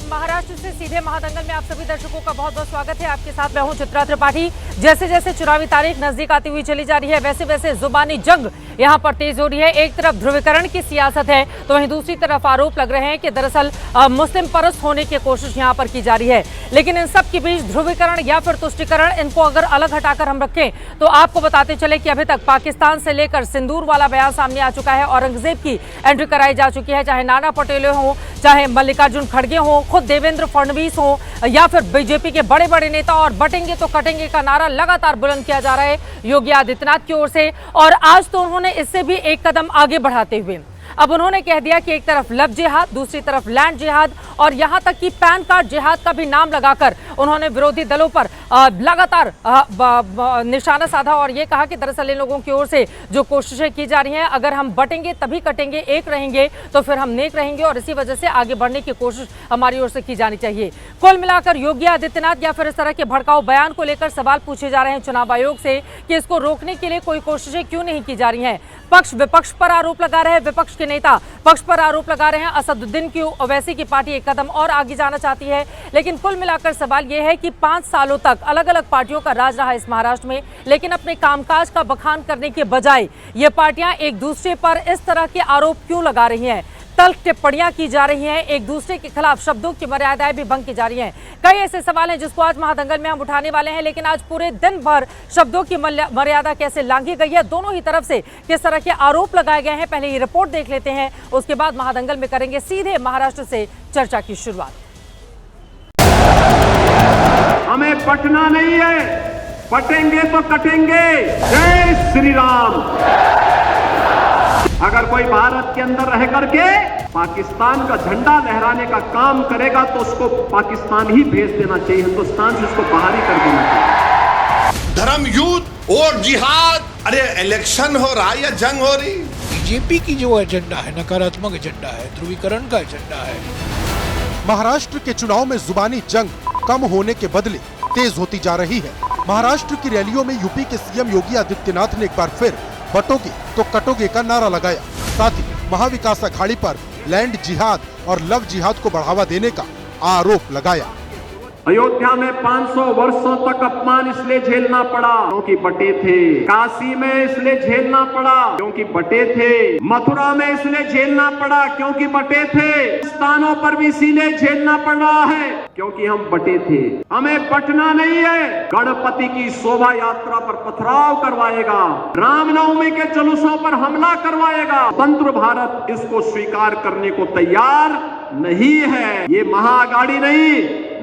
महाराष्ट्र से सीधे महादंगल में आप सभी दर्शकों का बहुत बहुत स्वागत है। आपके साथ मैं हूं चित्रा त्रिपाठी। जैसे जैसे चुनावी तारीख नजदीक आती हुई चली जा रही है, वैसे वैसे जुबानी जंग यहां पर तेज हो रही है। एक तरफ ध्रुवीकरण की सियासत है, तो वहीं दूसरी तरफ आरोप लग रहे हैं कि दरअसल मुस्लिम परस्त होने की कोशिश यहां पर की जा रही है। लेकिन इन सब के बीच ध्रुवीकरण या फिर तुष्टीकरण, इनको अगर अलग हटाकर हम रखें तो आपको बताते चले कि अभी तक पाकिस्तान से लेकर सिंदूर वाला बयान सामने आ चुका है। औरंगजेब की एंट्री कराई जा चुकी है, चाहे नाना पटोले हो, चाहे मल्लिकार्जुन खड़गे हो, खुद देवेंद्र फडणवीस हो, या फिर बीजेपी के बड़े बड़े नेता। और बटेंगे तो कटेंगे का नारा लगातार बुलंद किया जा रहा है योगी आदित्यनाथ की ओर से। और आज तो उन्होंने इससे भी एक कदम आगे बढ़ाते हुए अब उन्होंने कह दिया कि एक तरफ लव जिहाद, दूसरी तरफ लैंड जिहाद, और यहां तक कि पैन कार्ड जिहाद का भी नाम लगाकर उन्होंने विरोधी दलों पर लगातार निशाना साधा और ये कहा कि दरअसल इन लोगों की ओर से जो कोशिशें की जा रही हैं, अगर हम बटेंगे तभी कटेंगे, एक रहेंगे तो फिर हम नेक रहेंगे, और इसी वजह से आगे बढ़ने की कोशिश हमारी ओर से की जानी चाहिए। कुल मिलाकर योगी आदित्यनाथ या फिर इस तरह के भड़काऊ बयान को लेकर सवाल पूछे जा रहे हैं चुनाव आयोग से कि इसको रोकने के लिए कोई कोशिशें क्यों नहीं की जा रही हैं। पक्ष विपक्ष पर आरोप लगा रहे हैं, विपक्ष के नेता पक्ष पर आरोप लगा रहे हैं। असदुद्दीन की ओवैसी की पार्टी एक कदम और आगे जाना चाहती है। लेकिन कुल मिलाकर सवाल यह है कि 5 सालों तक अलग अलग पार्टियों का राज रहा इस महाराष्ट्र में, लेकिन अपने कामकाज का बखान करने के बजाय ये पार्टियां एक दूसरे पर इस तरह के आरोप क्यों लगा रही हैं, तल्ख टिप्पणियां की जा रही हैं, एक दूसरे के खिलाफ शब्दों की मर्यादाएं भी भंग की जा रही हैं। कई ऐसे सवाल हैं जिसको आज महादंगल में हम उठाने वाले हैं। लेकिन आज पूरे दिन भर शब्दों की मर्यादा कैसे लांघी गई है, दोनों ही तरफ से किस तरह के आरोप लगाए गए हैं, पहले ये रिपोर्ट देख लेते हैं, उसके बाद महादंगल में करेंगे सीधे महाराष्ट्र से चर्चा की शुरुआत। हमें पटना नहीं है, पटेंगे तो कटेंगे। जय श्री राम। अगर कोई भारत के अंदर रह करके पाकिस्तान का झंडा लहराने का काम करेगा तो उसको पाकिस्तान ही भेज देना चाहिए, हिंदुस्तान से उसको बाहर ही कर देना चाहिए। धर्म युद्ध और जिहाद, अरे इलेक्शन हो रहा है या जंग हो रही। बीजेपी की जो एजेंडा है नकारात्मक एजेंडा है, ध्रुवीकरण का एजेंडा है। महाराष्ट्र के चुनाव में जुबानी जंग कम होने के बदले तेज होती जा रही है। महाराष्ट्र की रैलियों में यूपी के सीएम योगी आदित्यनाथ ने एक बार फिर बटोगे तो कटोगे का नारा लगाया। साथ ही महाविकास अघाड़ी पर लैंड जिहाद और लव जिहाद को बढ़ावा देने का आरोप लगाया। अयोध्या में 500 वर्षों तक अपमान इसलिए झेलना पड़ा क्योंकि बटे थे। काशी में इसलिए झेलना पड़ा क्योंकि बटे थे। मथुरा में इसलिए झेलना पड़ा क्योंकि बटे थे। स्थानों पर भी इसीलिए झेलना पड़ रहा है क्योंकि हम बटे थे। हमें बटना नहीं है। गणपति की शोभा यात्रा पर पथराव करवाएगा, रामनवमी के जुलूसों पर हमला करवाएगा। स्वतंत्र भारत इसको स्वीकार करने को तैयार नहीं है। ये महाअघाड़ी नहीं,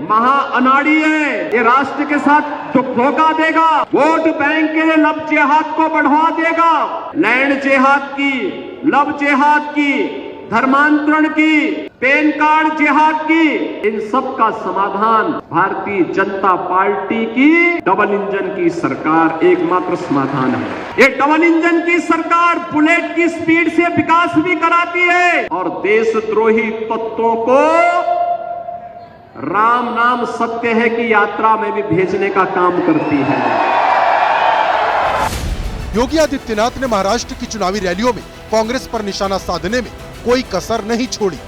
महाअनाड़ी है। ये राष्ट्र के साथ धोखा देगा, वोट बैंक के लिए लव जिहाद को बढ़ा देगा। लैंड जिहाद की, लव जिहाद की, धर्मांतरण की, पैन कार्ड जिहाद की, इन सब का समाधान भारतीय जनता पार्टी की डबल इंजन की सरकार एकमात्र समाधान है। ये डबल इंजन की सरकार बुलेट की स्पीड से विकास भी कराती है और देशद्रोही तत्वों को राम नाम सत्य है की यात्रा में भी भेजने का काम करती है। योगी आदित्यनाथ ने महाराष्ट्र की चुनावी रैलियों में कांग्रेस पर निशाना साधने में कोई कसर नहीं छोड़ी।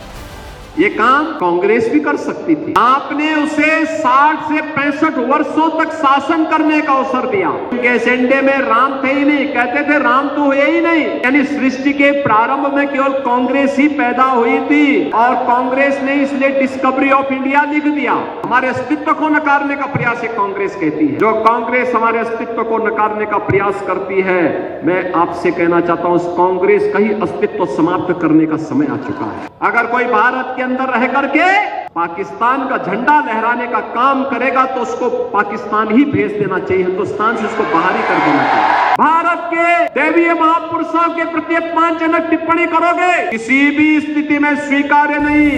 ये काम कांग्रेस भी कर सकती थी। आपने उसे 60 से 65 वर्षों तक शासन करने का अवसर दिया। उनके एजेंडे में राम थे ही नहीं, कहते थे राम तो हुए ही नहीं। यानी सृष्टि के प्रारंभ में केवल कांग्रेस ही पैदा हुई थी और कांग्रेस ने इसलिए डिस्कवरी ऑफ इंडिया लिख दिया। हमारे अस्तित्व को नकारने का प्रयास कांग्रेस कहती है। जो कांग्रेस हमारे अस्तित्व को नकारने का प्रयास करती है, मैं आपसे कहना चाहता हूं, उस कांग्रेस का ही अस्तित्व समाप्त करने का समय आ चुका है। अगर कोई भारत के अंदर रह करके पाकिस्तान का झंडा लहराने का काम करेगा तो उसको पाकिस्तान ही भेज देना चाहिए, हिंदुस्तान से उसको बाहर ही कर देना चाहिए। भारत के दैवीय महापुरुषों के प्रति अपमानजनक टिप्पणी करोगे, किसी भी स्थिति में स्वीकार्य नहीं।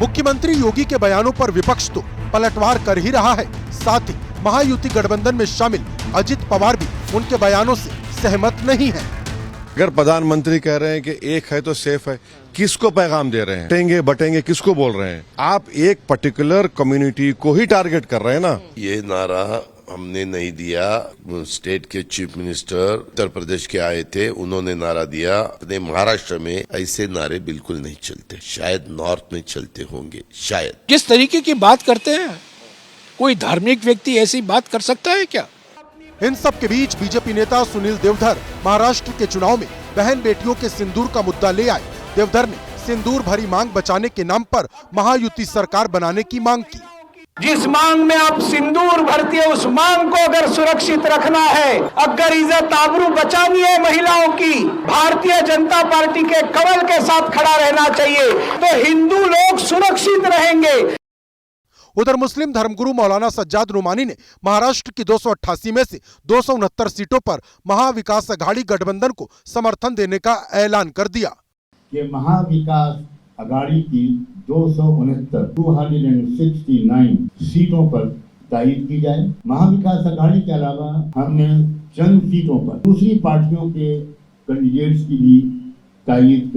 मुख्यमंत्री योगी के बयानों पर विपक्ष तो पलटवार कर ही रहा है। साथ ही महायुति गठबंधन में शामिल अजित पवार भी उनके बयानों से सहमत नहीं है। अगर प्रधानमंत्री कह रहे हैं कि एक है तो सेफ है, किसको पैगाम दे रहे हैं? बटेंगे बटेंगे किसको बोल रहे हैं? आप एक पर्टिकुलर कम्युनिटी को ही टारगेट कर रहे हैं ना। ये नारा हमने नहीं दिया। स्टेट के चीफ मिनिस्टर उत्तर प्रदेश के आए थे, उन्होंने नारा दिया। अपने महाराष्ट्र में ऐसे नारे बिल्कुल नहीं चलते, शायद नॉर्थ में चलते होंगे, शायद। किस तरीके की बात करते हैं? कोई धार्मिक व्यक्ति ऐसी बात कर सकता है क्या? इन सब के बीच बीजेपी नेता सुनील देवधर महाराष्ट्र के चुनाव में बहन बेटियों के सिंदूर का मुद्दा ले आए। देवधर ने सिंदूर भरी मांग बचाने के नाम पर महायुति सरकार बनाने की मांग की। जिस मांग में आप सिंदूर भरती है, उस मांग को अगर सुरक्षित रखना है, अगर इज्जत आबरू बचानी है महिलाओं की, भारतीय जनता पार्टी के कमल के साथ खड़ा रहना चाहिए, तो हिंदू लोग सुरक्षित रहेंगे। उधर मुस्लिम धर्मगुरु मौलाना सज्जाद नुमानी ने महाराष्ट्र की 288 में से 269 सीटों पर महाविकास अघाड़ी गठबंधन को समर्थन देने का ऐलान कर दिया कि महाविकास अघाड़ी की 269 सीटों पर तायीद की जाए। महाविकास अघाड़ी के अलावा हमने चंद सीटों पर दूसरी पार्टियों के कैंडिडेट्स की भी तायीद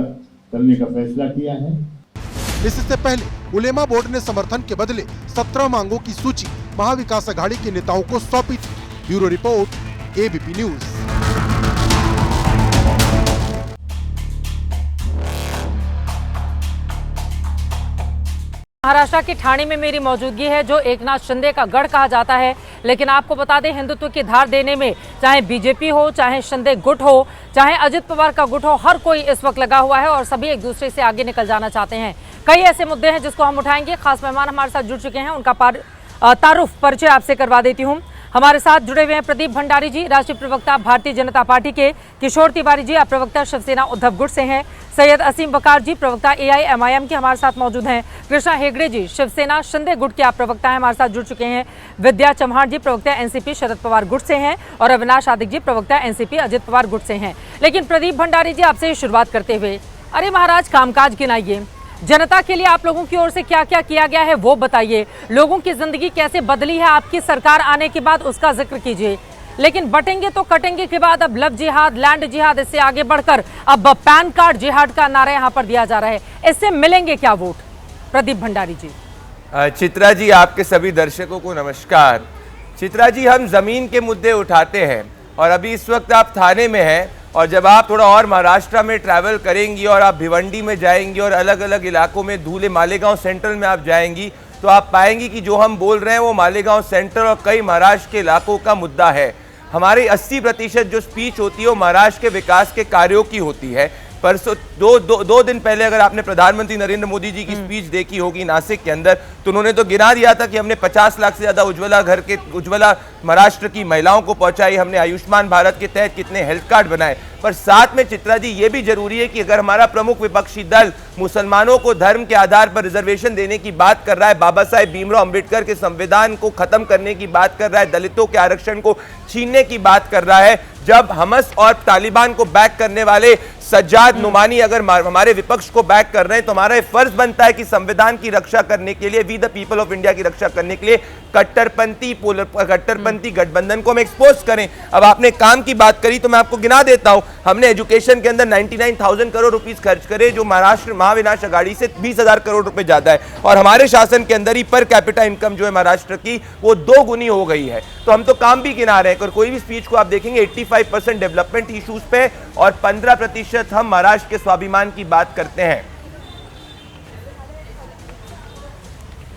करने का फैसला किया है। इससे पहले उलेमा बोर्ड ने समर्थन के बदले 17 मांगों की सूची महाविकास अघाड़ी के नेताओं को सौंपी थी। Bureau report, ABP news. Maharashtra के ठाणे में मेरी मौजूदगी है, जो एकनाथ शिंदे का गढ़ कहा जाता है। लेकिन आपको बता दें, हिंदुत्व की धार देने में चाहे बीजेपी हो, चाहे शिंदे गुट हो, चाहे अजित पवार का गुट हो, हर कोई इस वक्त लगा हुआ है और सभी एक दूसरे से आगे निकल जाना चाहते हैं। कई ऐसे मुद्दे हैं जिसको हम उठाएंगे। खास मेहमान हमारे साथ जुड़ चुके हैं, उनका तारुफ परिचय आपसे करवा देती हूँ। हमारे साथ जुड़े हुए हैं प्रदीप भंडारी जी, राष्ट्रीय प्रवक्ता भारतीय जनता पार्टी के। किशोर तिवारी जी, आप प्रवक्ता शिवसेना उद्धव गुट से हैं। सैयद असीम बकार जी, प्रवक्ता AIMIM के हमारे साथ मौजूद हैं। कृष्णा हेगड़े जी, शिवसेना शिंदे गुट के आप प्रवक्ता हैं, हमारे साथ जुड़ चुके हैं। विद्या चौहान जी, प्रवक्ता NCP शरद पवार गुट से हैं। और अविनाश आदिक जी, प्रवक्ता NCP अजित पवार गुट से हैं। लेकिन प्रदीप भंडारी जी, आपसे शुरुआत करते हुए, अरे महाराज कामकाज गिनाइए, जनता के लिए आप लोगों की ओर से क्या क्या किया गया है वो बताइए। लोगों की जिंदगी कैसे बदली है आपकी सरकार आने के बाद, उसका जिक्र कीजिए। लेकिन बटेंगे तो कटेंगे के बाद अब लव जिहाद, लैंड जिहाद, इससे आगे बढ़कर अब पैन कार्ड जिहाद का नारा यहाँ पर दिया जा रहा है। इससे मिलेंगे क्या वोट? प्रदीप भंडारी जी। चित्रा जी, आपके सभी दर्शकों को नमस्कार। चित्रा जी, हम जमीन के मुद्दे उठाते हैं और अभी इस वक्त आप थाने में हैं, और जब आप थोड़ा और महाराष्ट्र में ट्रैवल करेंगी और आप भिवंडी में जाएंगी और अलग अलग इलाकों में धूले मालेगांव सेंट्रल में आप जाएंगी, तो आप पाएंगी कि जो हम बोल रहे हैं वो मालेगांव सेंट्रल और कई महाराष्ट्र के इलाकों का मुद्दा है। हमारी 80% जो स्पीच होती है वो महाराष्ट्र के विकास के कार्यों की होती है। परसों दो दिन पहले अगर आपने प्रधानमंत्री नरेंद्र मोदी जी की स्पीच देखी होगी नासिक के अंदर, तो उन्होंने तो गिना दिया था कि हमने 50 लाख से ज्यादा उज्ज्वला महाराष्ट्र की महिलाओं को पहुंचाई, हमने आयुष्मान भारत के तहत कितने हेल्थ कार्ड बनाए। पर साथ में चित्रा जी ये भी जरूरी है कि अगर हमारा प्रमुख विपक्षी दल मुसलमानों को धर्म के आधार पर रिजर्वेशन देने की बात कर रहा है, बाबा साहेब भीमराव अंबेडकर के संविधान को खत्म करने की बात कर रहा है, दलितों के आरक्षण को छीनने की बात कर रहा है, जब हमस और तालिबान को बैक करने वाले सज्जाद नुमानी अगर हमारे विपक्ष को बैक कर रहे हैं, तो हमारा फर्ज बनता है कि संविधान की रक्षा करने के लिए, we the people of India की रक्षा करने के लिए कट्टरपंथी गठबंधन को हम एक्सपोज करें। अब आपने काम की बात करी तो मैं आपको गिना देता हूं। हमने एजुकेशन के अंदर 99,000 करोड़ रुपीस खर्च करे, जो महाराष्ट्र महाविनाश अघाड़ी से 20,000 करोड़ रुपए ज्यादा है, और हमारे शासन के अंदर ही पर कैपिटा इनकम जो है महाराष्ट्र की वो 2 गुनी हो गई है। तो हम तो काम भी गिना रहे हैं। और कोई भी स्पीच को आप देखेंगे 85% डेवलपमेंट इश्यूज पे और 15% हम महाराष्ट्र के स्वाभिमान की बात करते हैं।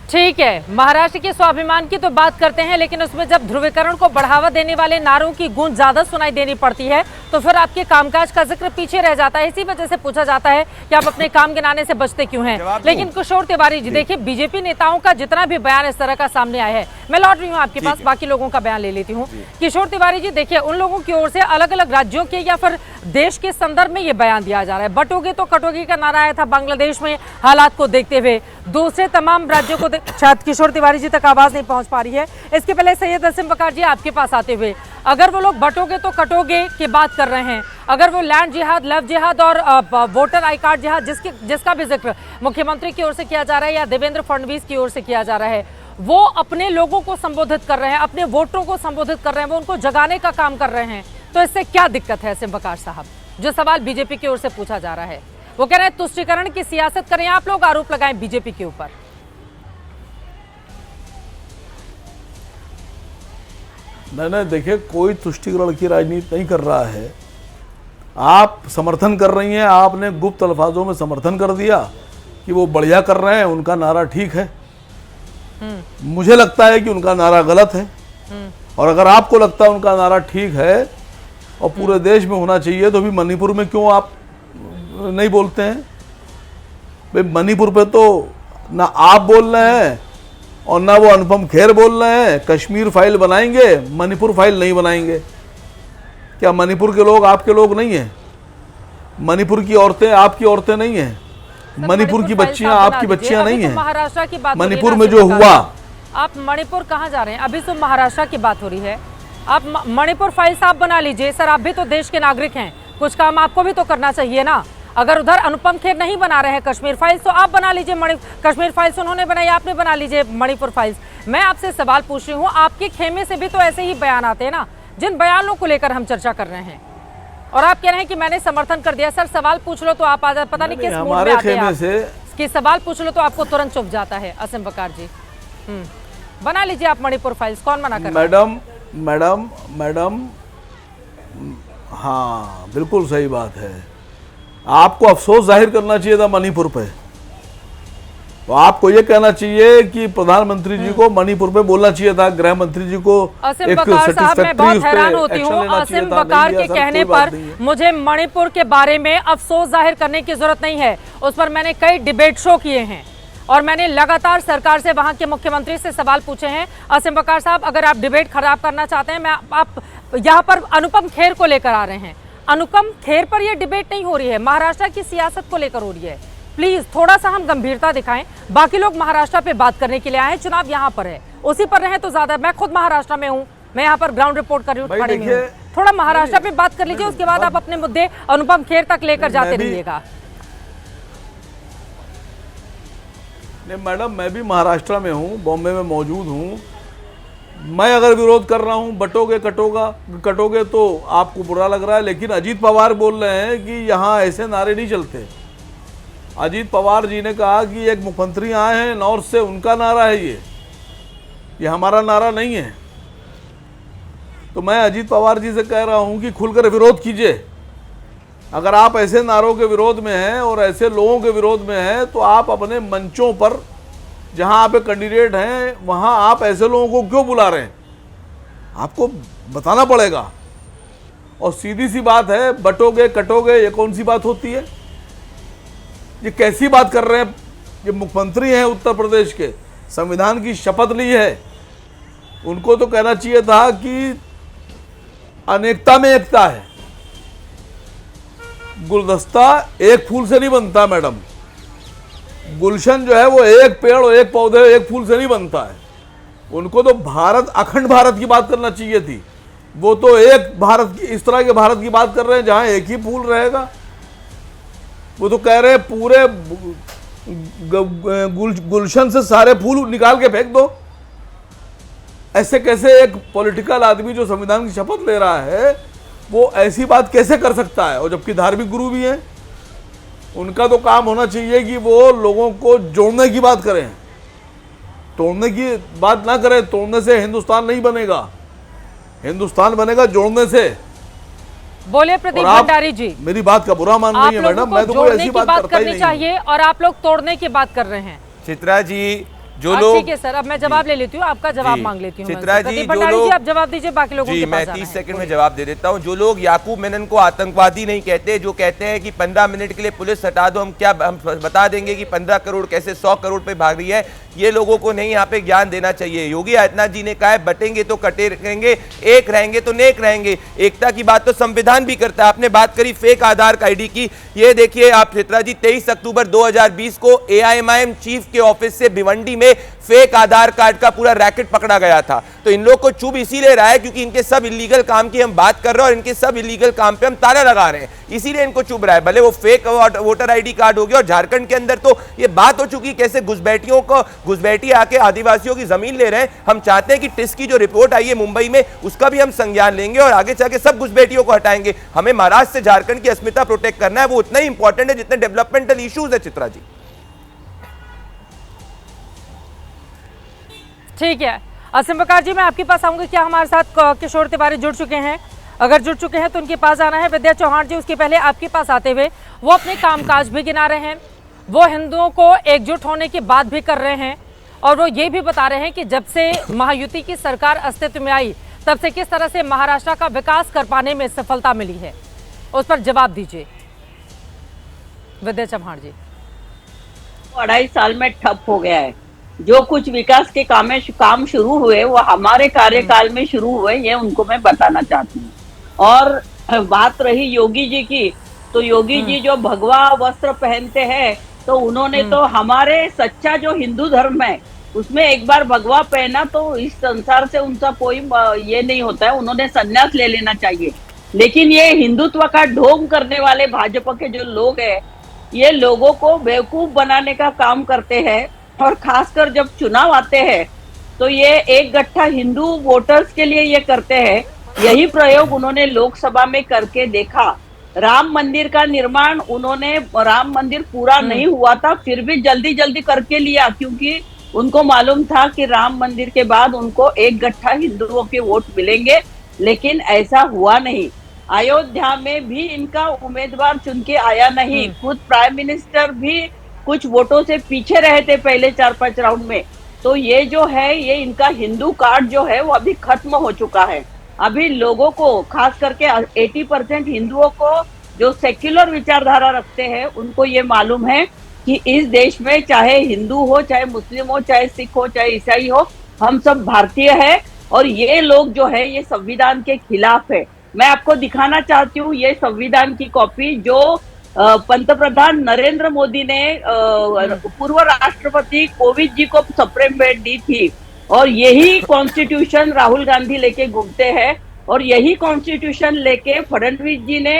ठीक है, महाराष्ट्र के स्वाभिमान की तो बात करते हैं, लेकिन उसमें जब ध्रुवीकरण को बढ़ावा देने वाले नारों की गूंज ज्यादा सुनाई देनी पड़ती है तो फिर आपके कामकाज का जिक्र पीछे रह जाता है। इसी वजह से पूछा जाता है कि आप अपने काम गिनाने से बचते क्यों हैं। लेकिन किशोर तिवारी जी, देखिए बीजेपी नेताओं का जितना भी बयान इस तरह का सामने आया है, मैं लौट रही हूँ आपके पास, बाकी लोगों का बयान ले लेती हूँ। किशोर तिवारी जी, देखिए उन लोगों की ओर से अलग अलग राज्यों के या फिर देश के संदर्भ में ये बयान दिया जा रहा है। बटोगे तो कटोगे का नारा आया था बांग्लादेश में हालात को देखते हुए, दूसरे तमाम राज्यों को शायद किशोर तिवारी जी तक आवाज नहीं पहुंच पा रही है। इसके पहले सैयद असीम बकार जी, आपके पास आते हुए, अगर वो लोग बटोगे तो कटोगे की बात कर रहे हैं, अगर वो लैंड जिहाद, लव जिहाद और वोटर आई कार्ड जिहाद जिसका भी जिक्र मुख्यमंत्री की ओर से किया जा रहा है या देवेंद्र फडणवीस की ओर से किया जा रहा है, वो अपने लोगों को संबोधित कर रहे हैं, अपने वोटरों को संबोधित कर रहे हैं, वो उनको जगाने का काम कर रहे हैं, तो इससे क्या दिक्कत है असीम बकार साहब? जो सवाल बीजेपी की ओर से पूछा जा रहा है, वो कह रहे हैं तुष्टीकरण की सियासत करें आप लोग, आरोप लगाएं बीजेपी के ऊपर। नहीं, देखिए कोई तुष्टिकरण की राजनीति नहीं कर रहा है। आप समर्थन कर रही हैं, आपने गुप्त अल्फाजों में समर्थन कर दिया कि वो बढ़िया कर रहे हैं, उनका नारा ठीक है। मुझे लगता है कि उनका नारा गलत है, और अगर आपको लगता है उनका नारा ठीक है और पूरे देश में होना चाहिए, तो भी मणिपुर में क्यों आप नहीं बोलते हैं? भाई मणिपुर पे तो ना आप बोल रहे हैं और ना वो अनुपम खेर बोल रहे हैं। कश्मीर फाइल बनाएंगे, मणिपुर फाइल नहीं बनाएंगे। क्या मणिपुर के लोग आपके लोग नहीं हैं? मणिपुर की औरतें आपकी औरतें नहीं हैं? मणिपुर की बच्चियां आपकी बच्चियां नहीं हैं? महाराष्ट्र की बात मणिपुर में जो हुआ, आप मणिपुर कहाँ जा रहे हैं? अभी तो महाराष्ट्र की बात हो रही है। आप मणिपुर फाइल्स आप बना लीजिए सर, आप भी तो देश के नागरिक हैं, कुछ काम आपको भी तो करना चाहिए ना। अगर उधर अनुपम खेर नहीं बना रहे हैं कश्मीर फाइल्स, तो आप बना लीजिए। कश्मीर फाइल्स उन्होंने बनाई, आपने बना लीजिए मणिपुर फाइल्स। मैं आपसे सवाल पूछ रही हूँ, आपके खेमे से भी तो ऐसे ही बयान आते हैं ना, जिन बयानों को लेकर हम चर्चा कर रहे हैं, और आप कह रहे हैं कि मैंने समर्थन कर दिया। सर सवाल पूछ लो तो आप आ पता नहीं किस मूड में आते हैं कि सवाल पूछ लो तो आपको तुरंत चुप जाता है। असीम बकार जी, बना लीजिए आप मणिपुर फाइल्स, कौन मना कर? मैडम, हाँ बिल्कुल सही बात है। आपको अफसोस जाहिर करना चाहिए था मणिपुर पे, तो आपको ये कहना चाहिए कि प्रधानमंत्री जी को मणिपुर पे बोलना चाहिए था, गृह मंत्री जी को। असीम बकार साहब, मैं बहुत हैरान होती हूँ, असीम बकार के कहने पर मुझे मणिपुर के बारे में अफसोस जाहिर करने की जरूरत नहीं है। उस पर मैंने कई डिबेट शो किए हैं और मैंने लगातार सरकार से, वहां के मुख्यमंत्री से सवाल पूछे हैं। असीम बकार साहब, अगर आप डिबेट खराब करना चाहते हैं, आप यहाँ पर अनुपम खेर को लेकर आ रहे हैं। अनुपम खेर पर यह डिबेट नहीं हो रही है, महाराष्ट्र की सियासत को लेकर हो रही है। प्लीज थोड़ा सा हम गंभीरता दिखाएं। बाकी लोग महाराष्ट्र पे बात करने के लिए आए हैं, चुनाव यहाँ पर है, उसी पर रहे तो ज्यादा। मैं खुद महाराष्ट्र में हूँ, मैं यहाँ पर ग्राउंड रिपोर्ट कर रही हूँ। थोड़ा महाराष्ट्र पे बात कर लीजिए, उसके बाद आप अपने मुद्दे अनुपम खेर तक लेकर जाते रहिएगा। नहीं मैडम, मैं भी महाराष्ट्र में हूँ, बॉम्बे में मौजूद हूँ। मैं अगर विरोध कर रहा हूँ, कटोगे तो आपको बुरा लग रहा है, लेकिन अजीत पवार बोल रहे हैं कि यहाँ ऐसे नारे नहीं चलते। अजीत पवार जी ने कहा कि एक मुख्यमंत्री आए हैं नॉर्थ से, उनका नारा है ये हमारा नारा नहीं है। तो मैं अजीत पवार जी से कह रहा हूँ कि खुलकर विरोध कीजिए। अगर आप ऐसे नारों के विरोध में हैं और ऐसे लोगों के विरोध में हैं, तो आप अपने मंचों पर, जहां आप कैंडिडेट हैं, वहां आप ऐसे लोगों को क्यों बुला रहे हैं? आपको बताना पड़ेगा। और सीधी सी बात है, बटोगे कटोगे, ये कौन सी बात होती है? ये कैसी बात कर रहे हैं? ये मुख्यमंत्री हैं उत्तर प्रदेश के, संविधान की शपथ ली है, उनको तो कहना चाहिए था कि अनेकता में एकता है। गुलदस्ता एक फूल से नहीं बनता मैडम, गुलशन जो है वो एक पेड़ और एक पौधे एक फूल से नहीं बनता है। उनको तो भारत, अखंड भारत की बात करना चाहिए थी। वो तो एक भारत की, इस तरह के भारत की बात कर रहे हैं जहां एक ही फूल रहेगा। वो तो कह रहे हैं पूरे गुलशन से सारे फूल निकाल के फेंक दो। ऐसे कैसे एक पॉलिटिकल आदमी जो संविधान की शपथ ले रहा है, वो ऐसी बात कैसे कर सकता है? और जबकि धार्मिक गुरु भी हैं। उनका तो काम होना चाहिए कि वो लोगों को जोड़ने की बात करें, तोड़ने की बात ना करें। तोड़ने से हिंदुस्तान नहीं बनेगा, हिंदुस्तान बनेगा जोड़ने से। बोलिए प्रदीप भंडारी जी। मेरी बात का बुरा मान रही है मैडम, मैं तो कोई ऐसी बात करता ही नहीं चाहिए और आप लोग तोड़ने की बात कर रहे हैं। चित्रा जी, जो लोग, ठीक है सर, अब मैं जवाब ले लेती हूँ, आपका जवाब मांग लेती हूँ। चित्रा जी, भंडारी जी आप जवाब दीजिए, बाकी लोगों के पास मैं 30 सेकंड में जवाब दे देता हूँ। जो लोग याकूब मेनन को आतंकवादी नहीं कहते, जो कहते हैं कि 15 मिनट के लिए पुलिस हटा दो, हम बता देंगे कि 15 करोड़ कैसे 100 करोड़ पे भाग रही है, ये लोगों को नहीं यहाँ पे ज्ञान देना चाहिए। योगी आदित्यनाथ जी ने कहा है, बटेंगे तो कटे रहेंगे, एक रहेंगे तो नेक रहेंगे। एकता की बात तो संविधान भी करता है। आपने बात करी फेक आधार आईडी की, ये देखिए आप चित्रा जी, 23 अक्टूबर 2020 को AIMIM चीफ के ऑफिस से भिवंडी में फेक आधार कार्ड का पूरा रैकेट पकड़ा गया था। तो इन लोग को चुभ इसीलिए रहा है क्योंकि इनके सब इलीगल काम की हम बात कर रहे हैं और इनके सब इलीगल काम पे हम ताला लगा रहे हैं, इसीलिए इनको चुभ रहा है। भले वो फेक वोटर आईडी कार्ड हो गया, और झारखंड के अंदर तो ये बात हो चुकी कैसे घुसपैठी आके आदिवासियों की जमीन ले रहे हैं। हम चाहते हैं कि टिस की जो रिपोर्ट आई है मुंबई में, उसका भी हम संज्ञान लेंगे और आगे जाके सब घुसपैठियों को हटाएंगे। हमें महाराष्ट्र से झारखंड की अस्मिता प्रोटेक्ट करना है, वो उतना ही इंपॉर्टेंट है जितने डेवलपमेंटल इश्यूज है। चित्रा जी, ठीक है, असीम बकार जी, मैं आपके पास आऊंगी। क्या हमारे साथ किशोर तिवारी जुड़ चुके हैं? अगर जुड़ चुके हैं तो उनके पास आना है। विद्या चौहान जी, उसके पहले आपके पास आते हुए वो अपने कामकाज भी गिना रहे हैं, वो हिंदुओं को एकजुट होने की बात भी कर रहे हैं और वो ये भी बता रहे हैं कि जब से महायुति की सरकार अस्तित्व में आई तब से किस तरह से महाराष्ट्र का विकास कर पाने में सफलता मिली है। उस पर जवाब दीजिए विद्या चौहान जी। 2.5 साल में ठप हो गया है। जो कुछ विकास के काम शुरू हुए वो हमारे कार्यकाल में शुरू हुए, ये उनको मैं बताना चाहती हूँ। और बात रही योगी जी की, तो योगी जी जो भगवा वस्त्र पहनते हैं, तो उन्होंने तो हमारे सच्चा जो हिंदू धर्म है उसमें एक बार भगवा पहना तो इस संसार से उनका कोई ये नहीं होता है, उन्होंने संन्यास ले लेना चाहिए। लेकिन ये हिंदुत्व का ढोंग करने वाले भाजपा के जो लोग हैं, ये लोगों को बेवकूफ बनाने का काम करते हैं। और खासकर जब चुनाव आते हैं तो ये एक गट्ठा हिंदू वोटर्स के लिए ये करते हैं। यही प्रयोग उन्होंने लोकसभा में करके देखा। राम मंदिर का निर्माण उन्होंने, राम मंदिर पूरा नहीं हुआ था, फिर भी जल्दी जल्दी करके लिया, क्योंकि उनको मालूम था कि राम मंदिर के बाद उनको एक गट्ठा हिंदुओं के वोट मिलेंगे। लेकिन ऐसा हुआ नहीं। अयोध्या में भी इनका उम्मीदवार चुन के आया नहीं। खुद प्राइम मिनिस्टर भी कुछ वोटों से पीछे रहे थे पहले 4-5 राउंड में। तो ये जो है, ये इनका हिंदू कार्ड जो है वो अभी खत्म हो चुका है। अभी लोगों को, खास करके 80% हिंदुओं को जो सेक्युलर विचारधारा रखते हैं, उनको ये मालूम है कि इस देश में चाहे हिंदू हो, चाहे मुस्लिम हो, चाहे सिख हो, चाहे ईसाई हो, हम सब भारतीय है। और ये लोग जो है ये संविधान के खिलाफ है। मैं आपको दिखाना चाहती हूँ ये संविधान की कॉपी जो पंतप्रधान नरेंद्र मोदी ने पूर्व राष्ट्रपति कोविंद जी को सुप्रीम भेंट दी थी। और यही कॉन्स्टिट्यूशन राहुल गांधी लेके घूमते हैं। और यही कॉन्स्टिट्यूशन लेके फडणवीस जी ने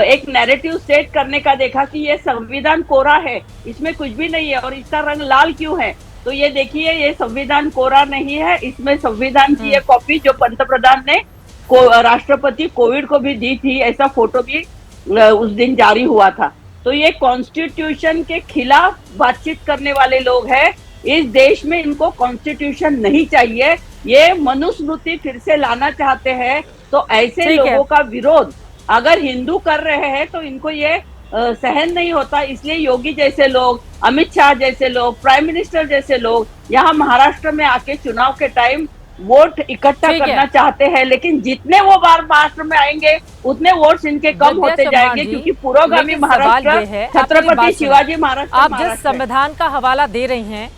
एक नैरेटिव सेट करने का देखा कि ये संविधान कोरा है, इसमें कुछ भी नहीं है और इसका रंग लाल क्यों है। तो ये देखिए, ये संविधान कोरा नहीं है, इसमें संविधान की ये कॉपी जो पंतप्रधान ने राष्ट्रपति कोविंद को भी दी थी, ऐसा फोटो भी उस दिन जारी हुआ था। तो ये कॉन्स्टिट्यूशन के खिलाफ बातचीत करने वाले लोग हैं। इस देश में इनको कॉन्स्टिट्यूशन नहीं चाहिए, ये मनुस्मृति फिर से लाना चाहते हैं। तो ऐसे लोगों का विरोध अगर हिंदू कर रहे हैं तो इनको ये सहन नहीं होता। इसलिए योगी जैसे लोग, अमित शाह जैसे लोग, प्राइम मिनिस्टर जैसे लोग यहाँ महाराष्ट्र में आके चुनाव के टाइम वोट इकट्ठा करना चाहते हैं। लेकिन जितने वो बार महाराष्ट्र में आएंगे उतने वोट्स इनके कम होते जाएंगे, क्योंकि पुरोगामी महाराष्ट्र छत्रपति शिवाजी महाराज। आप जिस संविधान का हवाला दे रही हैं,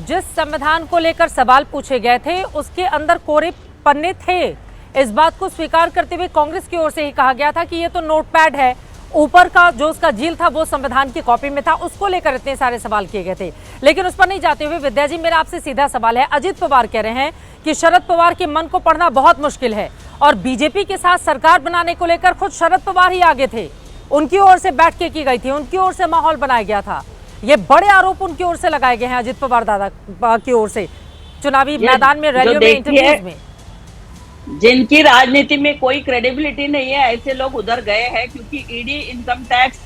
जिस संविधान को लेकर सवाल पूछे गए थे, उसके अंदर कोरे पन्ने थे। इस बात को स्वीकार करते हुए कांग्रेस की ओर से ही कहा गया था कि ये तो नोटपैड है, ऊपर का जो उसका झील था वो संविधान की कॉपी में था, उसको लेकर इतने सारे सवाल किए गए थे। लेकिन उस पर नहीं जाते हुए विद्या जी, मेरा आपसे सीधा सवाल है। अजित पवार कह रहे हैं कि शरद पवार के मन को पढ़ना बहुत मुश्किल है और बीजेपी के साथ सरकार बनाने को लेकर खुद शरद पवार ही आगे थे, उनकी ओर से बैठ के की गई थी, उनकी ओर से माहौल बनाया गया था। ये बड़े आरोप उनकी ओर से लगाए गए हैं अजित पवार दादा की ओर से, चुनावी मैदान में, रैलियों में, इंटरव्यूज में। जिनकी राजनीति में कोई क्रेडिबिलिटी नहीं है, ऐसे लोग उधर गए हैं, क्योंकि ईडी, इनकम टैक्स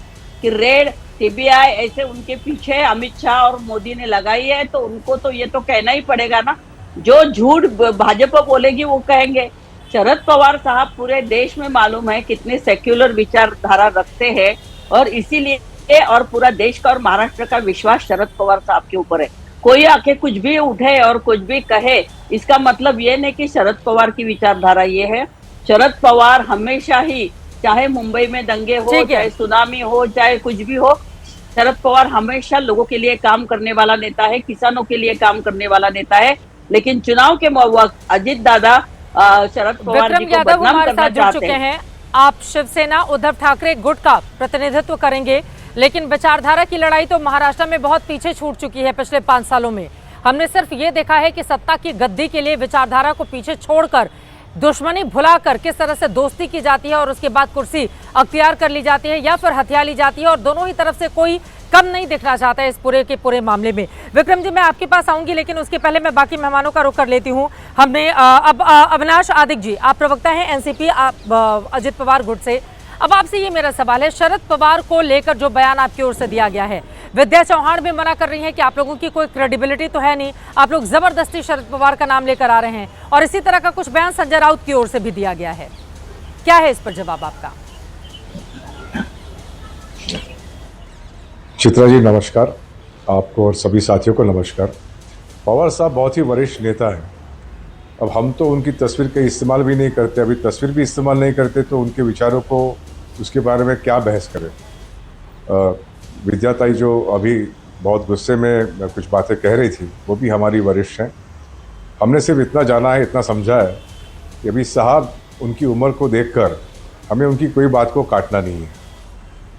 की रेड, सीबीआई ऐसे उनके पीछे अमित शाह और मोदी ने लगाई है। तो उनको तो ये तो कहना ही पड़ेगा ना, जो झूठ भाजपा बोलेगी वो कहेंगे। शरद पवार साहब पूरे देश में मालूम है कितने सेक्युलर विचारधारा रखते हैं, और इसीलिए और पूरा देश का और महाराष्ट्र का विश्वास शरद पवार साहब के ऊपर है। कोई आके कुछ भी उठे और कुछ भी कहे, इसका मतलब ये नहीं कि शरद पवार की विचारधारा ये है। शरद पवार हमेशा ही, चाहे मुंबई में दंगे हो, चाहे सुनामी हो, चाहे कुछ भी हो, शरद पवार हमेशा लोगों के लिए काम करने वाला नेता है, किसानों के लिए काम करने वाला नेता है। लेकिन चुनाव के वक्त अजित दादा शरद पवार जी को बदनाम करना चाहते हैं। आप शिवसेना उद्धव ठाकरे गुट का प्रतिनिधित्व करेंगे, लेकिन विचारधारा की लड़ाई तो महाराष्ट्र में बहुत पीछे छूट चुकी है। पिछले 5 सालों में हमने सिर्फ ये देखा है कि सत्ता की गद्दी के लिए विचारधारा को पीछे छोड़कर, दुश्मनी भुलाकर किस तरह से दोस्ती की जाती है और उसके बाद कुर्सी अख्तियार कर ली जाती है या फिर हथिया ली जाती है, और दोनों ही तरफ से कोई कम नहीं दिखना चाहता है इस पूरे के पूरे मामले में। विक्रम जी, मैं आपके पास आऊंगी, लेकिन उसके पहले मैं बाकी मेहमानों का रुख कर लेती हूं। हमने अब अविनाश आदिक जी, आप प्रवक्ता हैं एनसीपी अजित पवार गुट से। अब आपसे ये मेरा सवाल है, शरद पवार को लेकर जो बयान आपकी ओर से दिया गया है, विद्या चौहान भी मना कर रही हैं कि आप लोगों की कोई क्रेडिबिलिटी तो है नहीं, आप लोग जबरदस्ती शरद पवार का नाम लेकर आ रहे हैं। और इसी तरह का कुछ बयान संजय राउत की ओर से भी दिया गया है। क्या है इस पर जवाब आपका? चित्रा जी नमस्कार, आपको और सभी साथियों को नमस्कार। पवार साहब बहुत ही वरिष्ठ नेता हैं। अब हम तो उनकी तस्वीर का इस्तेमाल भी नहीं करते, अभी तस्वीर भी इस्तेमाल नहीं करते, तो उनके विचारों को उसके बारे में क्या बहस करें। विद्याताई जो अभी बहुत गुस्से में कुछ बातें कह रही थी, वो भी हमारी वरिष्ठ हैं। हमने सिर्फ इतना जाना है, इतना समझा है कि अभी साहब उनकी उम्र को देखकर हमें उनकी कोई बात को काटना नहीं है।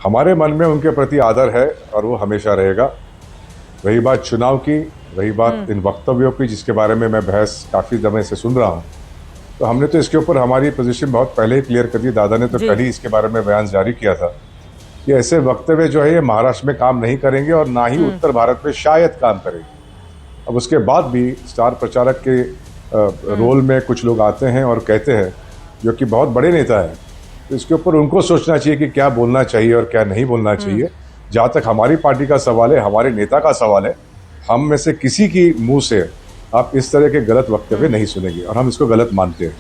हमारे मन में उनके प्रति आदर है और वो हमेशा रहेगा। रही बात चुनाव की, रही बात इन वक्तव्यों की जिसके बारे में मैं बहस काफ़ी समय से सुन रहा हूँ, तो हमने तो इसके ऊपर हमारी पोजीशन बहुत पहले ही क्लियर कर दी। दादा ने तो कल ही इसके बारे में बयान जारी किया था कि ऐसे वक्तव्य जो है ये महाराष्ट्र में काम नहीं करेंगे और ना ही उत्तर भारत में शायद काम करेंगे। अब उसके बाद भी स्टार प्रचारक के रोल में कुछ लोग आते हैं और कहते हैं, जो कि बहुत बड़े नेता हैं, तो इसके ऊपर उनको सोचना चाहिए कि क्या बोलना चाहिए और क्या नहीं बोलना चाहिए। जहाँ तक हमारी पार्टी का सवाल है, हमारे नेता का सवाल है, हम में से किसी की मुंह से आप इस तरह के गलत वक्तव्य नहीं सुनेंगे और हम इसको गलत मानते हैं।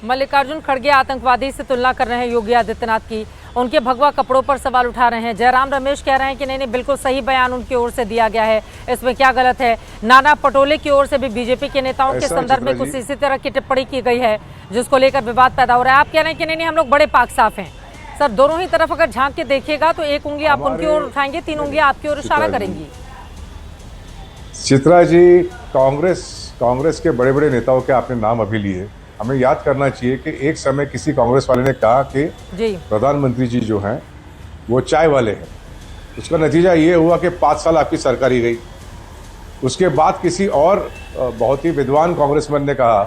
मल्लिकार्जुन खड़गे आतंकवादी से तुलना कर रहे हैं योगी आदित्यनाथ की, उनके भगवा कपड़ों पर सवाल उठा रहे हैं। जयराम रमेश कह रहे हैं कि नहीं बिल्कुल सही बयान उनकी ओर से दिया गया है, इसमें क्या गलत है। नाना पटोले की ओर से भी बीजेपी के नेताओं के संदर्भ में कुछ इसी तरह की टिप्पणी की गई है, जिसको लेकर विवाद पैदा हो रहा है। आप कह रहे हैं कि नहीं हम लोग बड़े पाक साफ हैं। सर, दोनों ही तरफ अगर झांक के देखिएगा तो एक उंगली आप उनकी ओर उठाएंगे, 3 उंगलियां आपकी ओर इशारा करेंगी। चित्रा जी, कांग्रेस के बड़े बड़े नेताओं के आपने नाम अभी लिए। हमें याद करना चाहिए कि एक समय किसी कांग्रेस वाले ने कहा कि प्रधानमंत्री जी जो हैं वो चाय वाले हैं। उसका नतीजा ये हुआ कि 5 साल आपकी सरकार ही गई। उसके बाद किसी और बहुत ही विद्वान कांग्रेसमैन ने कहा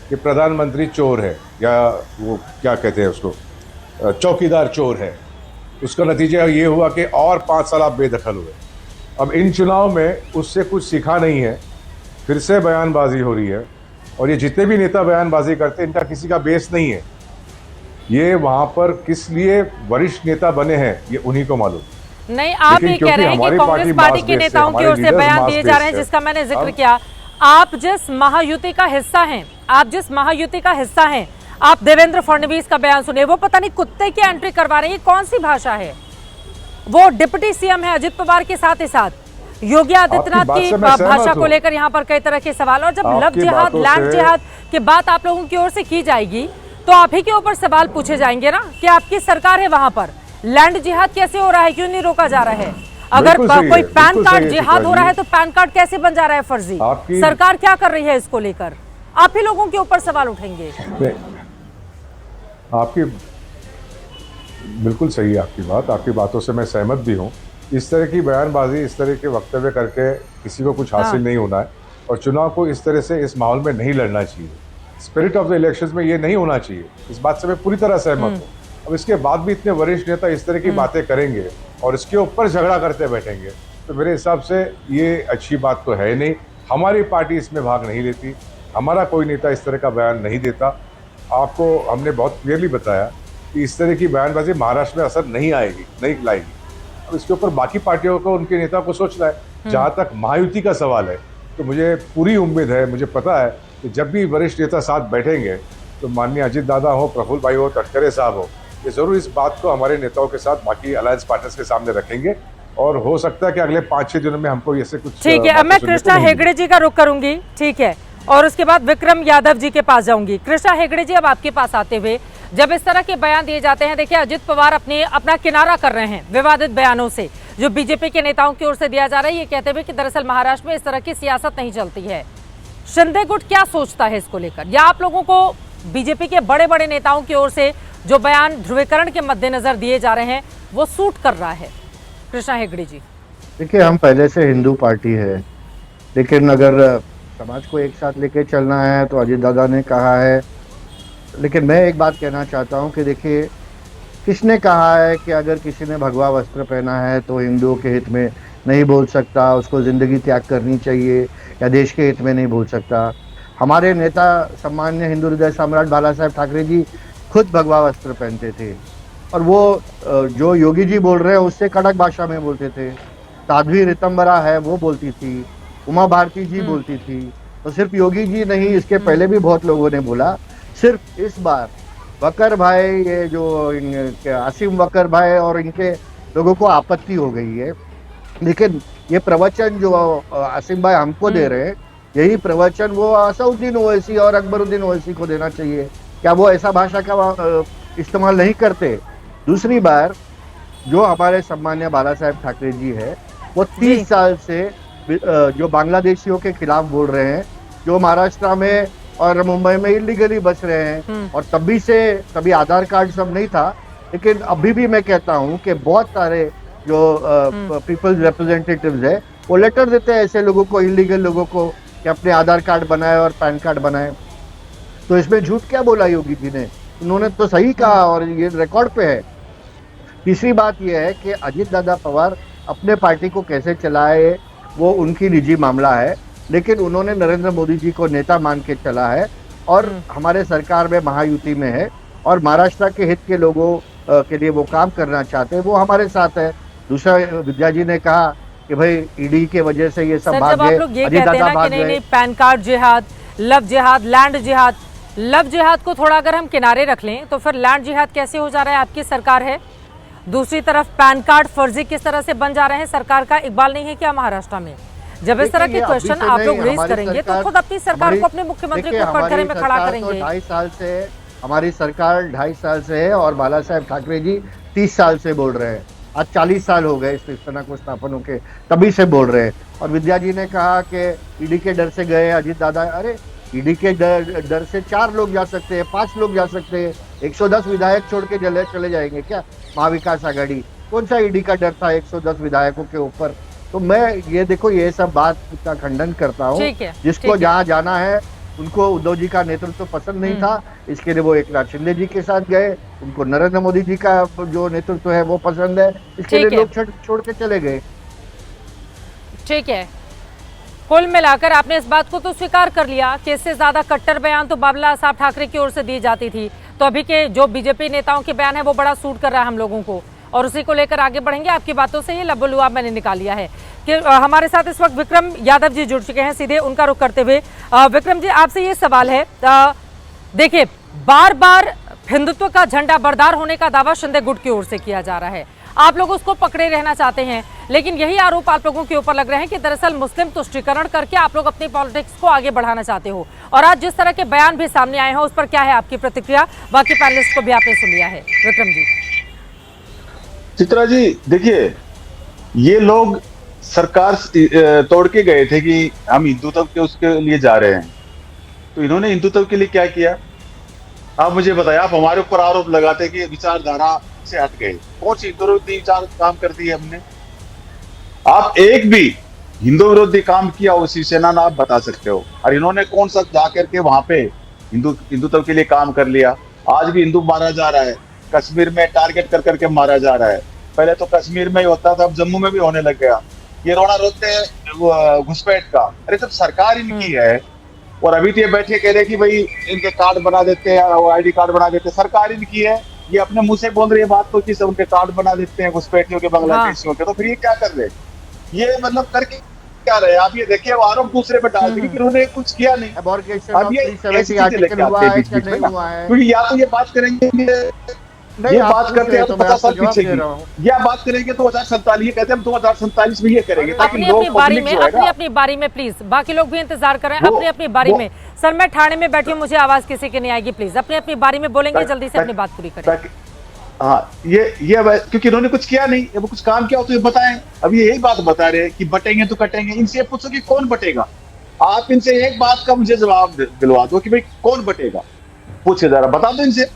कि प्रधानमंत्री चोर है, या वो क्या कहते हैं उसको, चौकीदार चोर है। उसका नतीजा ये हुआ कि और 5 साल आप बेदखल हुए। अब इन चुनाव में उससे कुछ सीखा नहीं है, फिर से बयानबाजी हो रही है। और ये जितने भी नेता बयानबाजी करते हैं, इनका किसी का बेस नहीं है। ये वहां पर किस लिए वरिष्ठ नेता बने हैं, ये उन्हीं को मालूम। नहीं, आप ये कह रहे हैं कि कांग्रेस पार्टी के नेताओं की ओर से बयान दिए जा रहे हैं, जिसका मैंने जिक्र किया। आप जिस महायुति का हिस्सा हैं, आप देवेंद्र फडणवीस का बयान सुने, वो पता नहीं कुत्ते की एंट्री करवा रहे हैं। कौन सी भाषा है? वो डिप्टी सीएम है अजित पवार के साथ ही साथ योगी आदित्यनाथ की भाषा को लेकर यहाँ पर कई तरह के सवाल। और जब लव जिहाद, लैंड जिहाद की बात आप लोगों की ओर से की जाएगी, तो आप ही के ऊपर सवाल पूछे जाएंगे ना कि आपकी सरकार है, वहां पर लैंड जिहाद कैसे हो रहा है, क्यों नहीं रोका जा रहा है? अगर कोई पैन कार्ड जिहाद हो रहा है तो पैन कार्ड कैसे बन जा रहा है फर्जी? सरकार क्या कर रही है इसको लेकर? आप ही लोगों के ऊपर सवाल उठेंगे। आपकी बिल्कुल सही है आपकी बात, आपकी बातों से मैं सहमत भी हूँ। इस तरह की बयानबाजी, इस तरह के वक्तव्य करके किसी को कुछ हासिल नहीं होना है और चुनाव को इस तरह से इस माहौल में नहीं लड़ना चाहिए। स्पिरिट ऑफ द इलेक्शंस में ये नहीं होना चाहिए। इस बात से मैं पूरी तरह सहमत हूँ। अब इसके बाद भी इतने वरिष्ठ नेता इस तरह की बातें करेंगे और इसके ऊपर झगड़ा करते बैठेंगे, तो मेरे हिसाब से ये अच्छी बात तो है नहीं। हमारी पार्टी इसमें भाग नहीं लेती, हमारा कोई नेता इस तरह का बयान नहीं देता। आपको हमने बहुत क्लियरली बताया कि इस तरह की बयानबाजी महाराष्ट्र में असर नहीं आएगी, नहीं लाएगी। अब इसके ऊपर बाकी पार्टियों को, उनके नेता को सोचना है। जहाँ तक महायुति का सवाल है, तो मुझे पूरी उम्मीद है, मुझे पता है कि जब भी वरिष्ठ नेता साथ बैठेंगे तो माननीय अजित दादा हो, प्रफुल्ल भाई हो, तटकरे साहब हो, ये जरूर इस बात को हमारे नेताओं के साथ, बाकी अलायंस पार्टनर्स के सामने रखेंगे और हो सकता है कि अगले 5-6 दिनों में हमको ऐसे कुछ। ठीक है, अब मैं कृष्णा हेगड़े जी का रुख करूंगी, ठीक है, और उसके बाद विक्रम यादव जी के पास जाऊंगी। कृष्णा हेगड़े जी, अब आपके पास आते हुए, जब इस तरह के बयान दिए जाते हैं, देखिए अजित पवार अपना किनारा कर रहे हैं विवादित बयानों से जो बीजेपी के नेताओं की ओर से दिया जा रहा है, ये कहते हुए कि दरअसल महाराष्ट्र में इस तरह की सियासत नहीं चलती है। शिंदे गुट क्या सोचता है इसको लेकर, या आप लोगों को बीजेपी के बड़े बड़े नेताओं की ओर से जो बयान ध्रुवीकरण के मद्देनजर दिए जा रहे हैं वो सूट कर रहा है? कृष्णा हेगड़े जी, देखिए हम पहले से हिंदू पार्टी है, लेकिन अगर समाज को एक साथ लेके चलना है तो अजित दादा ने कहा है। लेकिन मैं एक बात कहना चाहता हूं कि देखिए, किसने कहा है कि अगर किसी ने भगवा वस्त्र पहना है तो हिंदुओं के हित में नहीं बोल सकता, उसको ज़िंदगी त्याग करनी चाहिए, या देश के हित में नहीं बोल सकता? हमारे नेता सम्मान्य हिंदू हृदय सम्राट बाला साहेब ठाकरे जी खुद भगवा वस्त्र पहनते थे, और वो जो योगी जी बोल रहे हैं उससे कड़क भाषा में बोलते थे। साध्वी ऋतंबरा है वो बोलती थी, उमा भारती जी बोलती थी। तो सिर्फ योगी जी नहीं, इसके पहले भी बहुत लोगों ने बोला। सिर्फ इस बार वकर भाई, ये जो आसिम वकर भाई और इनके लोगों को आपत्ति हो गई है। लेकिन ये प्रवचन जो आसिम भाई हमको दे रहे हैं, यही प्रवचन वो असउद्दीन ओवैसी और अकबरुद्दीन ओवैसी को देना चाहिए। क्या वो ऐसा भाषा का इस्तेमाल नहीं करते? दूसरी बार जो हमारे सम्मान्य बाला साहेब ठाकरे जी है, वो 30 साल से जो बांग्लादेशियों के खिलाफ बोल रहे हैं, जो महाराष्ट्र में और मुंबई में इलीगली बस रहे हैं। और तभी आधार कार्ड सब नहीं था। लेकिन अभी भी मैं कहता हूं कि बहुत सारे जो पीपल्स रिप्रेजेंटेटिव्स है, वो लेटर देते हैं ऐसे लोगों को, इलीगल लोगों को, कि अपने आधार कार्ड बनाए और पैन कार्ड बनाए। तो इसमें झूठ क्या बोला योगी जी ने? उन्होंने तो सही कहा और ये रिकॉर्ड पे है। तीसरी बात यह है कि अजीत दादा पवार अपने पार्टी को कैसे चलाए वो उनकी निजी मामला है, लेकिन उन्होंने नरेंद्र मोदी जी को नेता मान के चला है और हमारे सरकार में महायुति में है और महाराष्ट्र के हित के लोगों के लिए वो काम करना चाहते हैं, वो हमारे साथ है। दूसरा, विद्या जी ने कहा कि भाई ईडी के वजह से ये सब भाग गए, अजीत दादा भाग गए। पैन कार्ड जिहाद, लव जिहाद, लैंड जिहाद, लव जिहाद को थोड़ा अगर हम किनारे रख लें तो फिर लैंड जिहाद कैसे हो जा रहा है? आपकी सरकार है। दूसरी तरफ पैन कार्ड फर्जी किस तरह से बन जा रहे हैं? सरकार का इकबाल नहीं है क्या महाराष्ट्र में? जब इस तरह के क्वेश्चन आप लोग रेज करेंगे तो खुद अपनी सरकार को, अपने मुख्यमंत्री को कटघरे में खड़ा करेंगे। 2.5 साल से हमारी सरकार 2.5 साल से है और बाला साहेब ठाकरे जी 30 साल से बोल रहे हैं। आज 40 साल हो गए इस शिवसेना को स्थापन होके, तभी से बोल रहे हैं। और विद्या जी ने कहा कि ईडी के डर से गए अजीत दादा। अरे ईडी के डर से 4 लोग जा सकते हैं, 5 लोग जा सकते हैं। 110 विधायक छोड़ के चले जाएंगे क्या महाविकास आघाड़ी? कौन सा ईडी का डर था 110 विधायकों के ऊपर? तो मैं ये देखो, ये सब बात का खंडन करता हूँ। जिसको जहाँ जाना है, उनको उद्धव जी का नेतृत्व पसंद नहीं था, इसके लिए वो एकनाथ शिंदे जी के साथ गए। उनको नरेंद्र मोदी जी का जो नेतृत्व है वो पसंद है, इसके लिए लोग छोड़ के चले गए। ठीक है, कुल मिलाकर आपने इस बात को तो स्वीकार कर लिया कि इससे ज्यादा कट्टर बयान तो बाला साहब ठाकरे की ओर से दी जाती थी। तो अभी के जो बीजेपी नेताओं के बयान है वो बड़ा सूट कर रहा है हम लोगों को, और उसी को लेकर आगे बढ़ेंगे। आपकी बातों से ये लबुलुआब मैंने निकाल लिया है कि हमारे साथ इस वक्त विक्रम यादव जी जुड़ चुके हैं। सीधे उनका रुख करते हुए विक्रम जी, आपसे ये सवाल है, देखिए बार बार हिंदुत्व का झंडा बरदार होने का दावा शिंदे गुट की ओर से किया जा रहा है। आप लोग उसको पकड़े रहना चाहते हैं, लेकिन यही आरोप आप लोगों के ऊपर लग रहे हैं कि दरअसल मुस्लिम तुष्टीकरण करके आप लोग अपनी पॉलिटिक्स को आगे बढ़ाना चाहते हो। और आज जिस तरह के बयान भी सामने आए हैं उस पर क्या है आपकी प्रतिक्रिया? बाकी पैनलिस्ट को भी आपने सुन लिया है। विक्रम जी। चित्रा जी, देखिए ये लोग सरकार तोड़ के गए थे कि हम हिंदुत्व के उसके लिए जा रहे हैं, तो इन्होंने हिंदुत्व के लिए क्या किया? आप मुझे बताइए। आप हमारे ऊपर आरोप लगाते कि विचारधारा से हट गए। कौन सी हिंदू विरोधी विचार काम कर दी है हमने? आप एक भी हिंदू विरोधी काम किया हो शिवसेना ना आप बता सकते हो? और इन्होंने कौन सा जाकर के वहां पे हिंदुत्व के लिए काम कर लिया? आज भी हिंदू मारा जा रहा है, कश्मीर में टारगेट कर करके मारा जा रहा है। पहले तो कश्मीर में ही होता था, अब जम्मू में भी होने लग गया। ये रोना रोते हैं घुसपैठ का। अरे सब सरकार इनकी है, और अभी तो ये बैठे कह रहे कि भाई इनके कार्ड बना देते हैं, आईडी कार्ड बना देते हैं। सरकार इनकी है, ये अपने मुंह से बोल रही है बात तो कि सब उनके कार्ड बना देते हैं घुसपैठियों के, बांग्लादेशियों के। तो फिर ये क्या कर रहे? ये मतलब करके क्या रहे? आप ये देखिए, आरोप दूसरे पर डाल देंगे, उन्होंने कुछ किया नहीं। अब ये ऐसी चीजें लेके आते हैं बीच में ना, क्योंकि या तो ये बात करेंगे, ये बात करते हैं तो 50 साल पीछे की, या बात करेंगे तो 2047, ये कहते हैं हम 2047 में ये करेंगे, ताकि लोग अपनी बारी में प्लीज, बाकी लोग भी इंतजार कर रहे हैं अपनी बारी में। सर मैं ठाणे में बैठी हूँ, मुझे आवाज किसी की नहीं आएगी, प्लीज अपनी बारी में बोलेंगे, जल्दी से अपनी बात पूरी करें। हाँ, ये क्योंकि इन्होंने कुछ किया नहीं, वो कुछ काम किया हो तो ये बताएं। अब ये यही बात बता रहे हैं कि बटेंगे तो कटेंगे। इनसे पूछो कि कौन बटेगा? आप इनसे एक बात का मुझे जवाब दिलवा दो कि भाई कौन बटेगा, पूछे जरा, बता दो इनसे।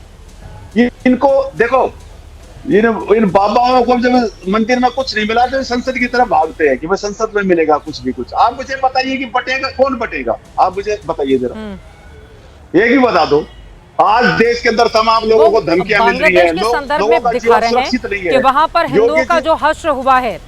इनको देखो, इन बाबाओं को जब मंदिर में कुछ नहीं मिला तो संसद की तरफ भागते हैं कि भाई संसद में मिलेगा कुछ भी कुछ। आप मुझे बताइए कि बटेगा कौन बटेगा? आप मुझे बताइए जरा, एक ही बता दो। आज देश के अंदर तमाम लोगों को धमकियां मिल रही है, लोगों का जीवन सुरक्षित नहीं है कि वहां पर हिंदुओं का जो हश्र हुआ है,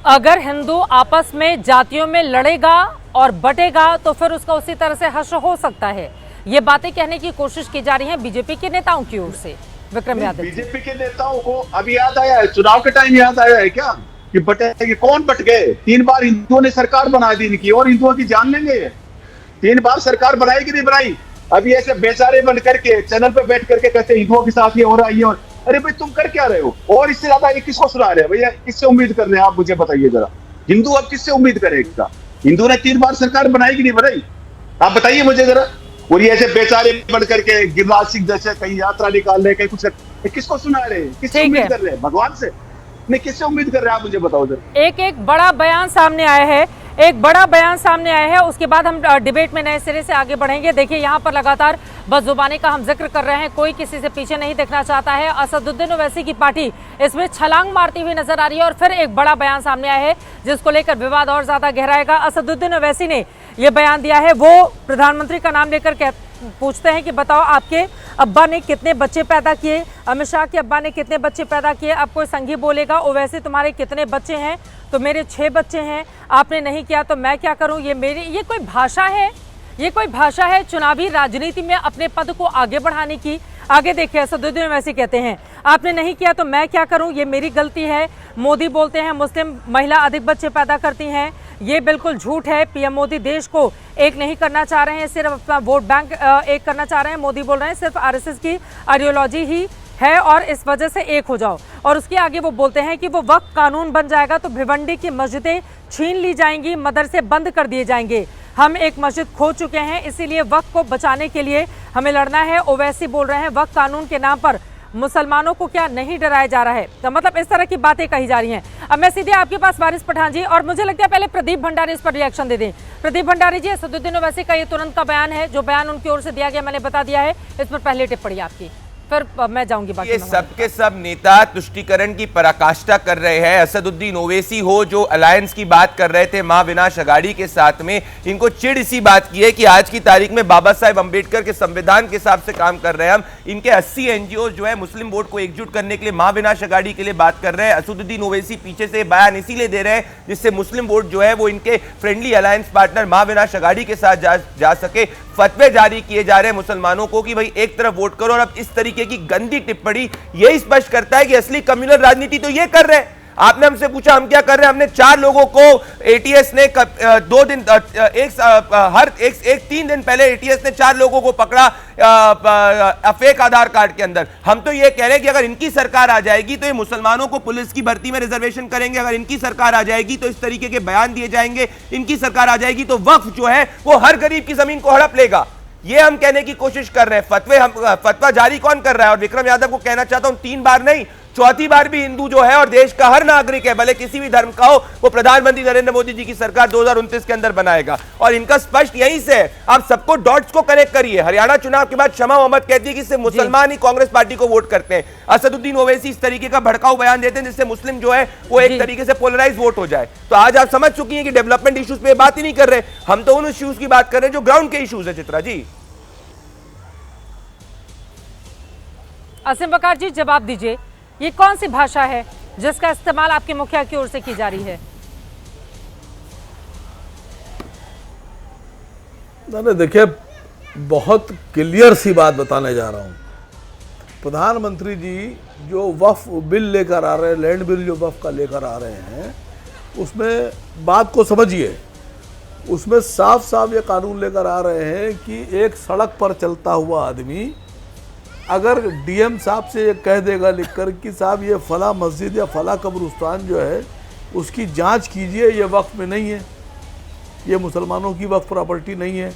अगर हिंदू आपस में जातियों में लड़ेगा और बटेगा तो फिर उसका उसी तरह से हश्र हो सकता है। ये बातें कहने की कोशिश की जा रही है बीजेपी के नेताओं की ओर से। विक्रम यादव। बीजेपी के नेताओं को अभी याद आया है, चुनाव के टाइम याद आया है क्या कि बटे कौन बट गए? 3 बार हिंदुओं ने सरकार बना दी इनकी, और हिंदुओं की जान लेंगे। 3 बार सरकार बनाई कि नहीं बनाई? अभी ऐसे बेचारे बन करके चैनल पे बैठ करके कहते हैं हिंदुओं के साथ ये हो रहा है, ये और अरे भाई तुम कर क्या रहे हो? और इससे ज्यादा ये किसको सुना रहे हैं भैया? किससे उम्मीद कर रहे हैं आप, मुझे बताइए जरा। हिंदू अब किससे उम्मीद करेगा? हिंदू ने 3 बार सरकार बनाई कि नहीं बनाई? आप बताइए मुझे जरा। और ये ऐसे बेचारे बन करके गिरिराज सिंह जैसे कहीं यात्रा निकाल रहे, कहीं कुछ किसको सुना रहे हैं? किससे उम्मीद कर रहे हैं? भगवान से नहीं, किससे उम्मीद कर रहे हैं आप मुझे बताओ जरा। एक बड़ा बयान सामने आया है, एक बड़ा बयान सामने आया है, उसके बाद हम डिबेट में नए सिरे से आगे बढ़ेंगे। देखिए यहाँ पर लगातार बदजुबानी का हम जिक्र कर रहे हैं, कोई किसी से पीछे नहीं देखना चाहता है। असदुद्दीन ओवैसी की पार्टी इसमें छलांग मारती हुई नजर आ रही है और फिर एक बड़ा बयान सामने आया है जिसको लेकर विवाद और ज्यादा गहराएगा। असदुद्दीन ओवैसी ने यह बयान दिया है, वो प्रधानमंत्री का नाम लेकर पूछते हैं कि बताओ आपके अब्बा ने कितने बच्चे पैदा किए, अमित शाह के अब्बा ने कितने बच्चे पैदा किए। अब कोई संघी बोलेगा ओवैसी तुम्हारे कितने बच्चे हैं, तो मेरे 6 बच्चे हैं, आपने नहीं किया तो मैं क्या करूं। ये कोई भाषा है? ये कोई भाषा है चुनावी राजनीति में अपने पद को आगे बढ़ाने की? आगे देखिए असदुद्दीन ओवैसी कहते हैं आपने नहीं किया तो मैं क्या करूं, ये मेरी गलती है। मोदी बोलते हैं मुस्लिम महिला अधिक बच्चे पैदा करती हैं, ये बिल्कुल झूठ है। पीएम मोदी देश को एक नहीं करना चाह रहे हैं, सिर्फ अपना वोट बैंक एक करना चाह रहे हैं। मोदी बोल रहे हैं सिर्फ आरएसएस की आइडियोलॉजी ही है और इस वजह से एक हो जाओ। और उसके आगे वो बोलते हैं कि वो वक्फ कानून बन जाएगा तो भिवंडी की मस्जिदें छीन ली जाएंगी, मदरसे बंद कर दिए जाएंगे। हम एक मस्जिद खो चुके हैं, इसीलिए वक्फ को बचाने के लिए हमें लड़ना है। ओवैसी बोल रहे हैं वक्फ कानून के नाम पर मुसलमानों को क्या नहीं डराया जा रहा है। तो मतलब इस तरह की बातें कही जा रही हैं। अब मैं सीधे आपके पास वारिस पठान जी, और मुझे लगता है पहले प्रदीप भंडारी इस पर रिएक्शन दे दें। प्रदीप भंडारी जी, असदुद्दीन ओवैसी का ये तुरंत का बयान है, जो बयान उनकी ओर से दिया गया मैंने बता दिया है, इस पर पहले टिप्पणी आपकी, फिर मैं जाऊंगी बाकी। ये सबके सब नेता तुष्टीकरण की पराकाष्ठा कर रहे हैं। असदुद्दीन ओवैसी हो जो अलायंस की बात कर रहे थे महाविनाश अघाड़ी के साथ में, इनको चिढ़ इसी बात की है कि आज की तारीख में बाबा साहेब अंबेडकर के संविधान के हिसाब से काम कर रहे हैं हम। इनके 80 एनजीओ जो है मुस्लिम वोट को एकजुट करने के लिए महाविनाश अघाड़ी के लिए बात कर रहे हैं। असदुद्दीन ओवैसी पीछे से बयान इसीलिए दे रहे हैं जिससे मुस्लिम वोट जो है वो इनके फ्रेंडली अलायंस पार्टनर महाविनाश अघाड़ी के साथ जा सके। फतवे जारी किए जा रहे हैं मुसलमानों को कि भाई एक तरफ वोट करो। और अब इस तरीके की गंदी टिप्पणी यही स्पष्ट करता है कि असली कम्युनल राजनीति तो ये कर रहे हैं। आपने हमसे पूछा हम क्या कर रहे हैं, हमने 4 लोगों को एटीएस ने 2 दिन एक 3 दिन पहले एटीएस ने 4 लोगों को पकड़ा फेक आधार कार्ड के अंदर। हम तो ये कह रहे हैं कि अगर इनकी सरकार आ जाएगी तो ये मुसलमानों को पुलिस की भर्ती में रिजर्वेशन करेंगे। अगर इनकी सरकार आ जाएगी तो इस तरीके के बयान दिए जाएंगे। इनकी सरकार आ जाएगी तो वक्फ जो है वो हर गरीब की जमीन को हड़प लेगा। ये हम कहने की कोशिश कर रहे हैं। फतवा जारी कौन कर रहा है? और विक्रम यादव को कहना चाहता हूं 3 बार नहीं 4थी बार भी हिंदू जो है और देश का हर नागरिक है, भले किसी भी धर्म का हो, वो प्रधानमंत्री नरेंद्र मोदी जी की सरकार 2029 के अंदर बनाएगा। और इनका स्पष्ट यहीं से है। आप सबको डॉट्स को कनेक्ट करिए। हरियाणा चुनाव के बाद शमा मोहम्मद कहती है कि सिर्फ मुसलमान ही कांग्रेस पार्टी को वोट करते हैं। असदुद्दीन ओवैसी इस तरीके का भड़काऊ बयान देते हैं जिससे मुस्लिम जो है वो एक तरीके से पोलराइज वोट हो जाए। तो आज आप समझ चुकी हैं कि डेवलपमेंट इश्यूज पे बात ही नहीं कर रहे, हम तो उन इश्यूज की बात कर रहे हैं जो ग्राउंड के इश्यूज है। चित्रा जी, असीम बकार जी जवाब दीजिए, ये कौन सी भाषा है जिसका इस्तेमाल आपके मुखिया की ओर से की जा रही है? मैंने देखिए बहुत क्लियर सी बात बताने जा रहा हूं। प्रधानमंत्री जी जो वक्फ बिल लेकर आ रहे हैं, लैंड बिल जो वक्फ का लेकर आ रहे हैं, उसमें बात को समझिए। उसमें साफ साफ ये कानून लेकर आ रहे हैं कि एक सड़क पर चलता हुआ आदमी अगर डीएम साहब से ये कह देगा लिखकर कि साहब ये फला मस्जिद या फला कब्रिस्तान जो है उसकी जांच कीजिए, ये वक्फ में नहीं है, ये मुसलमानों की वक्फ प्रॉपर्टी नहीं है,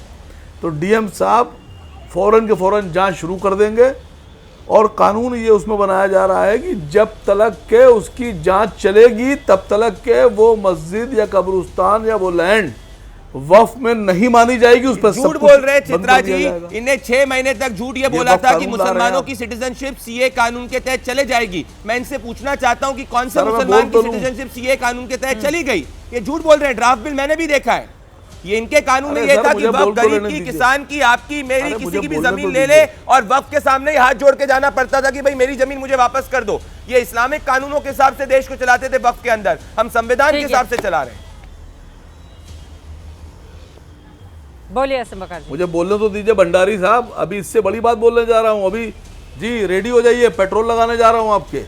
तो डीएम साहब फ़ौरन के फ़ौरन जांच शुरू कर देंगे। और कानून ये उसमें बनाया जा रहा है कि जब तलक के उसकी जांच चलेगी तब तलक के वो मस्जिद या कब्रिस्तान या वो लैंड वक्फ में नहीं मानी जाएगी। उस पर झूठ बोल रहे हैं चित्रा जी। इन्हें 6 महीने तक झूठ ये बोला था कि मुसलमानों की सिटीजनशिप सीए कानून के तहत चले जाएगी। मैं इनसे पूछना चाहता हूं कि कौन से मुसलमान की सिटीजनशिप सीए कानून के तहत चली गई? ये झूठ बोल रहे हैं। ड्राफ्ट बिल मैंने भी देखा है। ये इनके कानून में ये था कि वक्फ गरीब की, किसान की, आपकी, मेरी, किसी की भी जमीन ले ले और वक्फ के सामने हाथ जोड़ के जाना पड़ता था कि भाई मेरी जमीन मुझे वापस कर दो। ये इस्लामिक कानूनों के हिसाब से देश को चलाते थे वक्फ के अंदर, हम संविधान के हिसाब से चला रहे हैं। बोलिए असीम बकार जी। मुझे बोलने तो दीजिए भंडारी साहब, अभी इससे बड़ी बात बोलने जा रहा हूं। अभी जी रेडी हो जाइए, पेट्रोल लगाने जा रहा हूं आपके।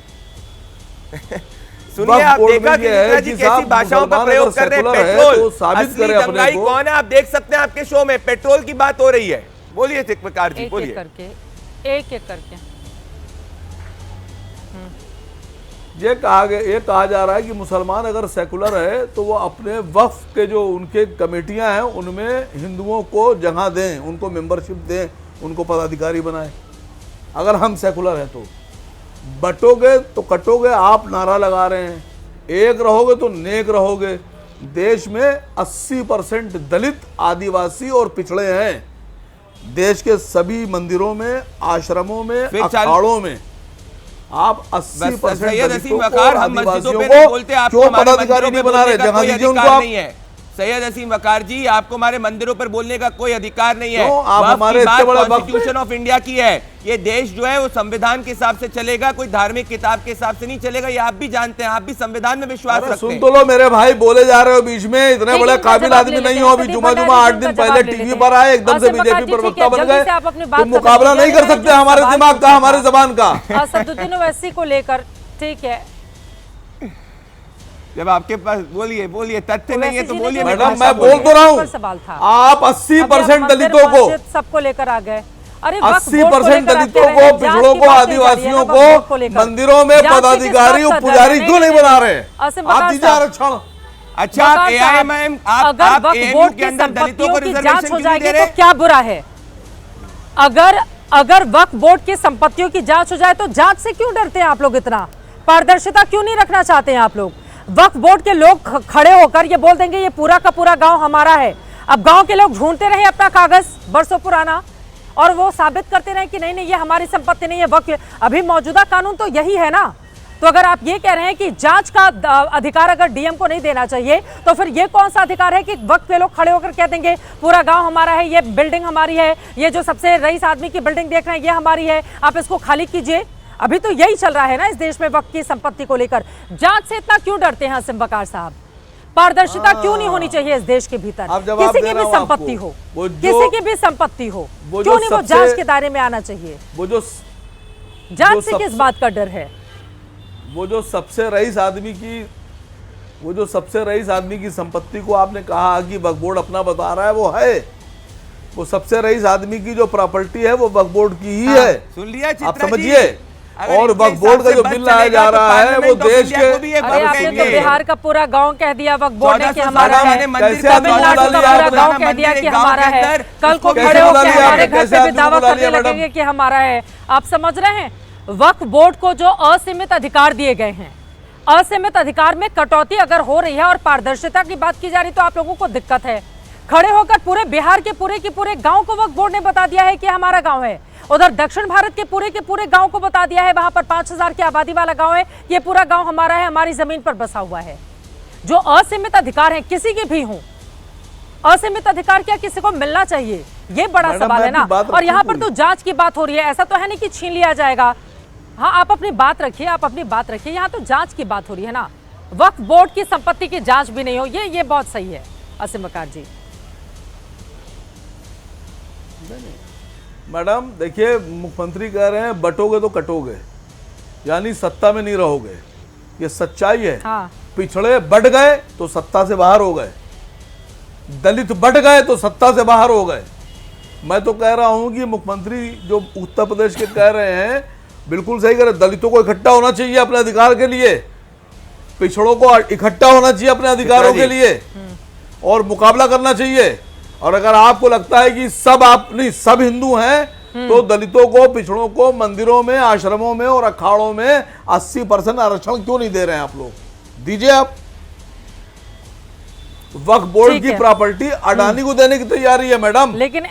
सुनिए, आप देखा कि मिश्रा जी कैसी भाषाओं का प्रयोग कर रहे हैं। पेट्रोल असली दंगाई कौन है आप देख सकते हैं आपके शो में, पेट्रोल की बात हो रही है। बोलिए तिलकमकार जी, बोलिए। एक एक करके ये कहा जा रहा है कि मुसलमान अगर सेकुलर है तो वो अपने वक्फ के जो उनके कमेटियां हैं उनमें हिंदुओं को जगह दें, उनको मेंबरशिप दें, उनको पदाधिकारी बनाएं। अगर हम सेकुलर हैं तो बटोगे तो कटोगे आप नारा लगा रहे हैं, एक रहोगे तो नेक रहोगे। देश में 80% दलित, आदिवासी और पिछड़े हैं। देश के सभी मंदिरों में, आश्रमों में, अखाड़ों में आप 80% असीम वकार, हम मस्जिदों पे नहीं बोलते, आपको हमारे मंदिरों पे बोलने का कोई अधिकार नहीं है। सैयद असीम वकार जी, आपको हमारे मंदिरों पर बोलने का कोई अधिकार नहीं है। आप हमारे कॉन्स्टिट्यूशन ऑफ इंडिया की है। ये देश जो है वो संविधान के हिसाब से चलेगा, कोई धार्मिक किताब के हिसाब से नहीं चलेगा। ये आप भी जानते हैं, आप भी संविधान में विश्वास रखते हैं। सुन तो लो मेरे भाई, बोले जा रहे हो बीच में, इतने बड़े काबिल आदमी नहीं हो। अभी जुमा 8 दिन पहले टीवी पर आए, एकदम से बीजेपी प्रवक्ता बन गए। तुम मुकाबला नहीं कर सकते हमारे दिमाग का, हमारे जबान का। असदुद्दीन ओवैसी को लेकर ठीक है, जब आपके पास बोलिए तथ्य नहीं है तो बोलिए। मैडम मैं बोल तो रहा हूँ, आप 80% दलितों को, सबको लेकर आ गए। अरे 80% दलितों को, पिछड़ों को, आदिवासियों को मंदिरों में पदाधिकारी और पुजारी क्यों नहीं बना रहे? आप दीजिए आरक्षण। अच्छा, एआईएमआईएम अगर वक्फ बोर्ड की संपत्तियों की जांच हो जाएगी तो क्या बुरा है? अगर वक्फ बोर्ड की संपत्तियों की जांच हो जाए तो जांच से क्यों डरते हैं आप लोग? इतना पारदर्शिता क्यों नहीं रखना चाहते हैं आप लोग? वक्फ बोर्ड के लोग खड़े होकर ये बोल देंगे ये पूरा का पूरा गांव हमारा है। अब गांव के लोग ढूंढते रहे अपना कागज बरसों पुराना और वो साबित करते रहे कि नहीं ये हमारी संपत्ति नहीं है। वक्फ अभी मौजूदा कानून तो यही है ना। तो अगर आप ये कह रहे हैं कि जांच का अधिकार अगर डीएम को नहीं देना चाहिए तो फिर ये कौन सा अधिकार है कि वक्फ के लोग खड़े होकर कह देंगे पूरा गांव हमारा है, ये बिल्डिंग हमारी है, ये जो सबसे रईस आदमी की बिल्डिंग देख रहे हैं ये हमारी है, आप इसको खाली कीजिए। अभी तो यही चल रहा है ना इस देश में वक्फ की संपत्ति को लेकर। जांच से इतना क्यों डरते हैं असीम वकार साहब? पारदर्शिता क्यों नहीं होनी चाहिए इस देश के भीतर? किसी की भी संपत्ति हो, किसी की भी संपत्ति हो, क्यों नहीं वो जांच के दायरे में आना चाहिए? वो जो जांच से किस बात का डर है? वो जो सबसे रईस आदमी की संपत्ति को आपने कहा कि वक्फ बोर्ड अपना बता रहा है, वो है। वो सबसे रईस आदमी की जो प्रॉपर्टी है वो वक्फ बोर्ड की ही है। सुन लिया आप समझिए। और वक्फ बोर्ड का जो बिल लाया जा रहा है वो देश के, अरे आपने तो बिहार का पूरा गांव कह दिया वक्फ बोर्ड ने कि हमारा है, कैसे तमिलनाडु का पूरा गांव कह दिया कि हमारा है, कल को खड़े होकर हमारे घर पे भी दावा करने लगेंगे कि हमारा है। आप समझ रहे हैं, वक्फ बोर्ड को जो असीमित अधिकार दिए गए हैं, असीमित अधिकार में कटौती अगर हो रही है और पारदर्शिता की बात की जा रही तो आप लोगों को दिक्कत है। खड़े होकर पूरे बिहार के पूरे गांव को वक्फ बोर्ड ने बता दिया है कि हमारा गांव है। उधर दक्षिण भारत के पूरे गांव को बता दिया है, वहां पर 5000 की आबादी वाला गांव है, ये पूरा गांव हमारा है, हमारी जमीन पर बसा हुआ है। जो असीमित अधिकार है किसी के भी हों, असीमित अधिकार क्या किसी को मिलना चाहिए? ये बड़ा सवाल है ना। और यहाँ पर तो जांच की बात हो रही है, ऐसा तो है नहीं कि छीन लिया जाएगा। हाँ, आप अपनी बात रखिए, आप अपनी बात रखिए। यहाँ तो जांच की बात हो रही है ना, वक्फ बोर्ड की संपत्ति की जांच भी नहीं हो, ये बहुत सही है असीम वकार जी। मैडम देखिए, मुख्यमंत्री कह रहे हैं बटोगे तो कटोगे, यानी सत्ता में नहीं रहोगे, ये सच्चाई है। हाँ। पिछड़े बढ़ गए तो सत्ता से बाहर हो गए, दलित बढ़ गए तो सत्ता से बाहर हो गए। मैं तो कह रहा हूं कि मुख्यमंत्री जो उत्तर प्रदेश के कह रहे हैं बिल्कुल सही कह रहे हैं। दलितों को इकट्ठा होना चाहिए अपने अधिकार के लिए, पिछड़ों को इकट्ठा होना चाहिए अपने अधिकारों के लिए और मुकाबला करना चाहिए। और अगर आपको लगता है कि सब हिंदू हैं तो दलितों को, पिछड़ों को मंदिरों में, आश्रमों में और अखाड़ों में 80% आरक्षण क्यों नहीं दे रहे हैं आप लोग? दीजिए आप। वक्फ बोर्ड की प्रॉपर्टी अडानी को देने की तैयारी है मैडम, लेकिन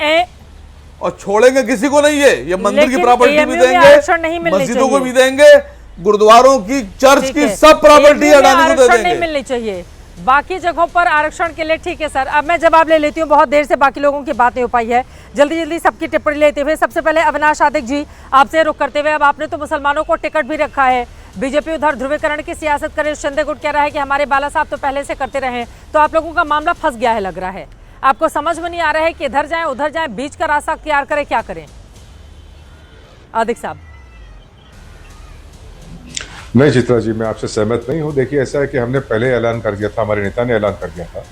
और छोड़ेंगे किसी को नहीं है। ये मंदिर की प्रॉपर्टी भी देंगे, मस्जिदों को भी देंगे, गुरुद्वारों की, चर्च की, सब प्रॉपर्टी अडानी को दे देंगे। नहीं मिलनी चाहिए, बाकी जगहों पर आरक्षण के लिए ठीक है सर। अब मैं जवाब ले लेती हूँ, बहुत देर से बाकी लोगों की बात नहीं हो पाई है। जल्दी सबकी टिप्पणी लेते हुए सबसे पहले अविनाश आदिक जी आपसे रुक करते हुए, अब आपने तो मुसलमानों को टिकट भी रखा है, बीजेपी उधर ध्रुवीकरण की सियासत करे, शिंदे गुट कह रहा है कि हमारे बाला साहब तो पहले से करते रहे, तो आप लोगों का मामला फंस गया है लग रहा है। आपको समझ में नहीं आ रहा है कि इधर जाएं उधर जाएं, बीच का रास्ता तैयार करें, क्या करें? आदिक साहब। नहीं चित्रा जी, मैं आपसे सहमत नहीं हूँ। देखिए, ऐसा है कि हमने पहले ऐलान कर दिया था, हमारे नेता ने ऐलान कर दिया था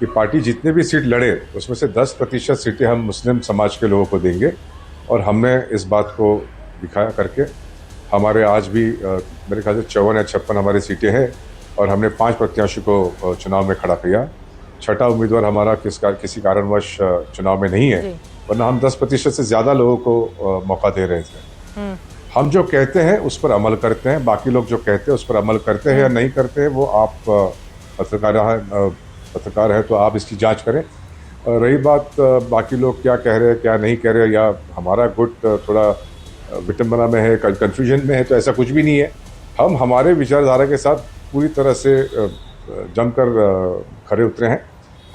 कि पार्टी जितने भी सीट लड़े उसमें से 10% सीटें हम मुस्लिम समाज के लोगों को देंगे। और हमने इस बात को दिखाया करके, हमारे आज भी मेरे ख्याल से 54 या 56 हमारी सीटें हैं और हमने 5 प्रत्याशी को चुनाव में खड़ा किया। छठा उम्मीदवार हमारा किसी कारणवश चुनाव में नहीं है, वरना हम 10% से ज़्यादा लोगों को मौका दे रहे थे। हम जो कहते हैं उस पर अमल करते हैं, बाकी लोग जो कहते हैं उस पर अमल करते हैं या नहीं करते हैं, वो आप पत्रकार हैं तो आप इसकी जांच करें। रही बात बाकी लोग क्या कह रहे हैं क्या नहीं कह रहे, या हमारा गुट थोड़ा विटंबना में है, कन्फ्यूजन में है, तो ऐसा कुछ भी नहीं है। हम हमारे विचारधारा के साथ पूरी तरह से जमकर खड़े उतरे हैं।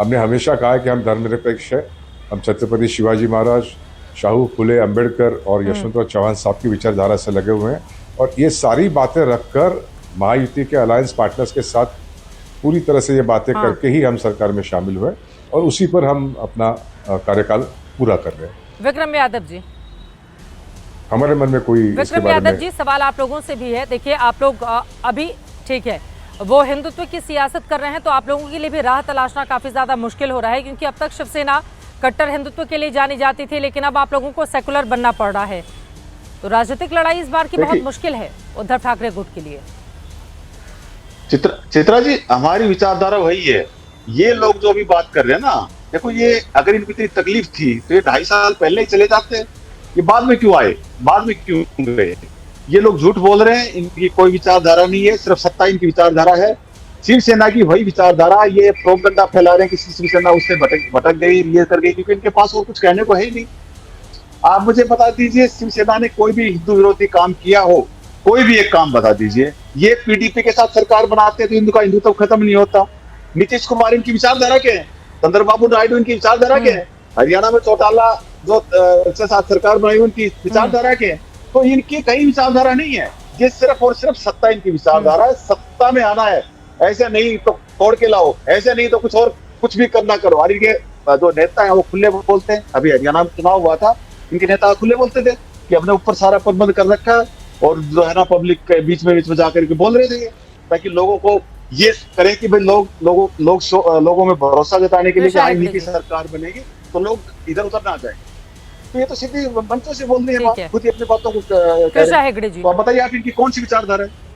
हमने हमेशा कहा है कि हम धर्मनिरपेक्ष है। हम छत्रपति शिवाजी महाराज, शाहू फुले, अंबेडकर और यशवंतराव चौहान साहब की विचारधारा से लगे हुए हैं और ये सारी बातें रखकर महायुति के अलायंस पार्टनर्स के साथ पूरी तरह से ये बातें करके ही हम सरकार में शामिल हुए और उसी पर हम अपना कार्यकाल पूरा कर रहे हैं। विक्रम यादव जी, हमारे मन में कोई विक्रम यादव जी, सवाल आप लोगों से भी है। देखिए, आप लोग अभी ठीक है वो हिंदुत्व की सियासत कर रहे हैं, तो आप लोगों के लिए भी राह तलाशना काफी ज्यादा मुश्किल हो रहा है, क्योंकि अब तक शिवसेना कट्टर हिंदुत्व के लिए जानी जाती थी, लेकिन अब आप लोगों को सेकुलर बनना पड़ रहा है। तो राजनीतिक लड़ाई इस बार की बहुत मुश्किल है उद्धव ठाकरे गुट के लिए। चित्रा जी, हमारी विचारधारा वही है। ये लोग जो अभी बात कर रहे हैं ना, देखो, ये अगर इनको इतनी तकलीफ थी तो ये 2.5 साल पहले ही चले जाते। ये बाद में क्यों आए, बाद में क्यों गए? ये लोग झूठ बोल रहे हैं, इनकी कोई विचारधारा नहीं है, सिर्फ सत्ता इनकी विचारधारा है। शिवसेना की वही विचारधारा, ये प्रोपगंडा फैला रहे हैं कि शिवसेना उससे भटक गई, ये कर गई, क्योंकि इनके पास और कुछ कहने को है ही नहीं। आप मुझे बता दीजिए, शिवसेना ने कोई भी हिंदू विरोधी काम किया हो, कोई भी एक काम बता दीजिए। ये पीडीपी के साथ सरकार बनाते हैं तो हिंदू का हिंदुत्व खत्म नहीं होता। नीतीश कुमार इनकी विचारधारा के हैं, चंद्रबाबू नायडू इनकी विचारधारा के हैं, हरियाणा में चौटाला जो के साथ सरकार बनाई उनकी विचारधारा के हैं। तो इनकी कहीं विचारधारा नहीं है, ये सिर्फ और सिर्फ सत्ता इनकी विचारधारा है। सत्ता में आना है, ऐसे नहीं तो तोड़ के लाओ, ऐसे नहीं तो कुछ और कुछ भी करना करो। और इनके जो नेता है वो खुले बोलते हैं। अभी हरियाणा में चुनाव हुआ था, इनके नेता खुले बोलते थे कि अपने ऊपर सारा प्रबंध कर रखा है, और जो है ना पब्लिक के बीच में जाकर के बोल रहे थे, ताकि लोगों को ये करें कि भाई लोगों में भरोसा जताने के लिए कि नीति सरकार बनेगी तो लोग इधर उधर ना जाए। तो ये तो सीधी मंचों से बोल रही है, खुद ही अपनी बातों को कह रहे हैं। तो आप बताइए, आप इनकी कौन सी विचारधारा है?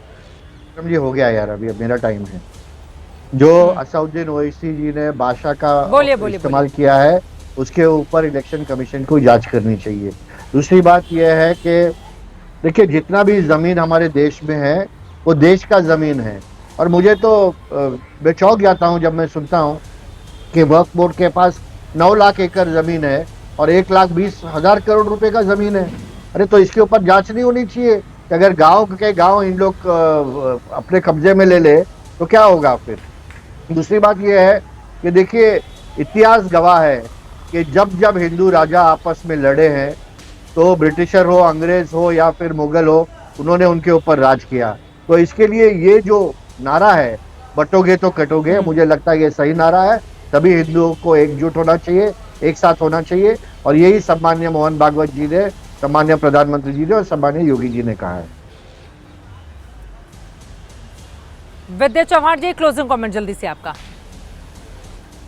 ये हो गया यार, अभी अब मेरा टाइम है। जो असउद्दीन ओवैसी जी ने भाषा का इस्तेमाल किया है, उसके ऊपर इलेक्शन कमीशन को जांच करनी चाहिए। दूसरी बात यह है कि देखिए, जितना भी जमीन हमारे देश में है वो देश का जमीन है। और मुझे तो मैं चौंक जाता हूँ जब मैं सुनता हूँ कि वक्फ बोर्ड के पास 9 लाख एकड़ जमीन है और 1,20,000 करोड़ रुपए का जमीन है। अरे तो इसके ऊपर जांच नहीं होनी चाहिए कि अगर गांव इन लोग अपने कब्जे में ले ले तो क्या होगा फिर? दूसरी बात यह है कि देखिए, इतिहास गवाह है कि जब हिंदू राजा आपस में लड़े हैं तो ब्रिटिशर हो, अंग्रेज हो या फिर मुगल हो, उन्होंने उनके ऊपर राज किया। तो इसके लिए ये जो नारा है, बटोगे तो कटोगे, मुझे लगता है ये सही नारा है। सभी हिंदुओं को एकजुट होना चाहिए, एक साथ होना चाहिए, और यही सम्मान्य मोहन भागवत जी ने, सम्मान्य प्रधानमंत्री जी ने और सम्मान्य योगी जी ने कहा है। विद्या चौहान जी, क्लोजिंग कमेंट जल्दी से आपका।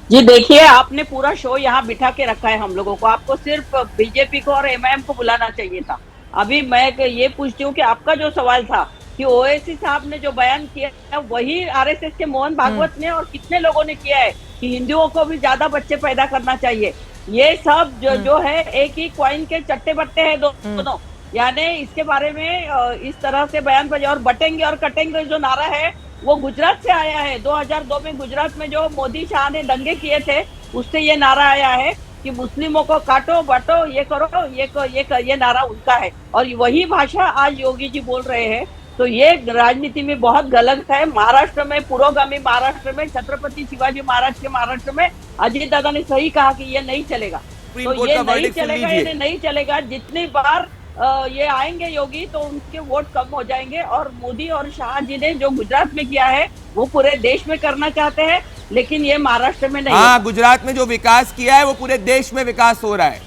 जी देखिए, आपने पूरा शो यहाँ बिठा के रखा है हम लोगों को। आपको सिर्फ बीजेपी को और एमआईएम को बुलाना चाहिए था। अभी मैं ये पूछती हूँ कि आपका जो सवाल था कि ओवैसी साहब ने जो बयान किया वही आरएसएस के मोहन भागवत ने और कितने लोगों ने किया है कि हिंदुओं को भी ज्यादा बच्चे पैदा करना चाहिए। ये सब जो है एक ही क्वाइन के चट्टे बट्टे हैं दोनों। यानी इसके बारे में इस तरह से बयान बजे, और बटेंगे और कटेंगे जो नारा है वो गुजरात से आया है। 2002 में गुजरात में जो मोदी शाह ने दंगे किए थे, उससे ये नारा आया है कि मुस्लिमों को काटो बांटो, ये करो, ये नारा उनका है। और वही भाषा आज योगी जी बोल रहे हैं। तो ये राजनीति में बहुत गलत है। महाराष्ट्र में, पुरोगामी महाराष्ट्र में, छत्रपति शिवाजी महाराज के महाराष्ट्र में अजीत दादा ने सही कहा कि ये नहीं चलेगा। तो ये नहीं चलेगा, ये नहीं चलेगा। जितनी बार ये आएंगे योगी तो उनके वोट कम हो जाएंगे। और मोदी और शाह जी ने जो गुजरात में किया है वो पूरे देश में करना चाहते हैं, लेकिन ये महाराष्ट्र में नहीं। हाँ, गुजरात में जो विकास किया है वो पूरे देश में विकास हो रहा है।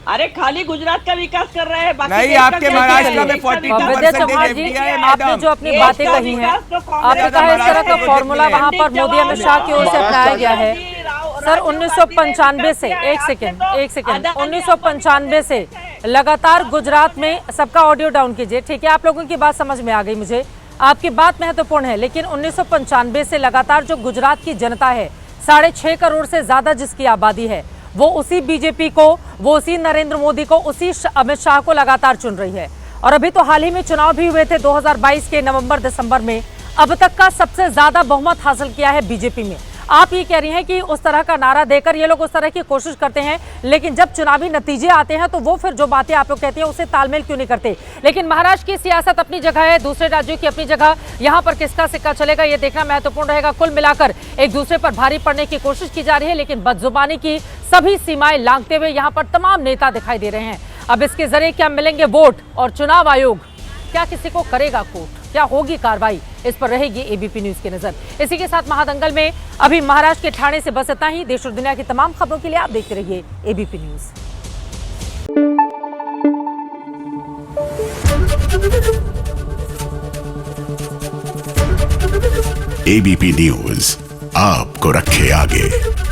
अरे खाली गुजरात का विकास कर रहे हैं, बाकी नहीं, देश का आपके क्या महाराष्ट्र किया? में देश का 42% विद्या चौहान जी, FDI है, आपने मैडम। जो अपनी देश बातें का कही हैं, विकास तो कांग्रेस आपने कहा इस तरह का महाराष्ट्र फॉर्मूला में वहां पर मोदी अमित शाह की ओर से अपनाया गया है। सर 1995 से एक सेकेंड 1995 से लगातार गुजरात में सबका ऑडियो डाउन कीजिए, ठीक है? आप लोगों की बात समझ में आ गई मुझे, आपकी बात महत्वपूर्ण है, लेकिन 1995 से लगातार जो गुजरात की जनता है, 6.5 करोड़ से ज्यादा जिसकी आबादी है, वो उसी बीजेपी को, वो उसी नरेंद्र मोदी को, उसी अमित शाह को लगातार चुन रही है। और अभी तो हाल ही में चुनाव भी हुए थे 2022 के नवंबर दिसंबर में, अब तक का सबसे ज्यादा बहुमत हासिल किया है बीजेपी में। आप ये कह रही हैं कि उस तरह का नारा देकर ये लोग उस तरह की कोशिश करते हैं, लेकिन जब चुनावी नतीजे आते हैं तो वो फिर जो बातें आप लोग कहते हैं उससे तालमेल क्यों नहीं करते? लेकिन महाराष्ट्र की सियासत अपनी जगह है, दूसरे राज्यों की अपनी जगह, यहाँ पर किसका सिक्का चलेगा ये देखना महत्वपूर्ण रहेगा। कुल मिलाकर एक दूसरे पर भारी पड़ने की कोशिश की जा रही है, लेकिन बदजुबानी की सभी सीमाएं लांघते हुए यहाँ पर तमाम नेता दिखाई दे रहे हैं। अब इसके जरिए क्या मिलेंगे वोट, और चुनाव आयोग क्या किसी को करेगा कोर्ट, क्या होगी कार्रवाई, इस पर रहेगी एबीपी न्यूज की नजर। इसी के साथ महादंगल में अभी महाराष्ट्र के ठाणे से बस इतना ही। देश और दुनिया की तमाम खबरों के लिए आप देखते रहिए एबीपी न्यूज। एबीपी न्यूज आपको रखे आगे।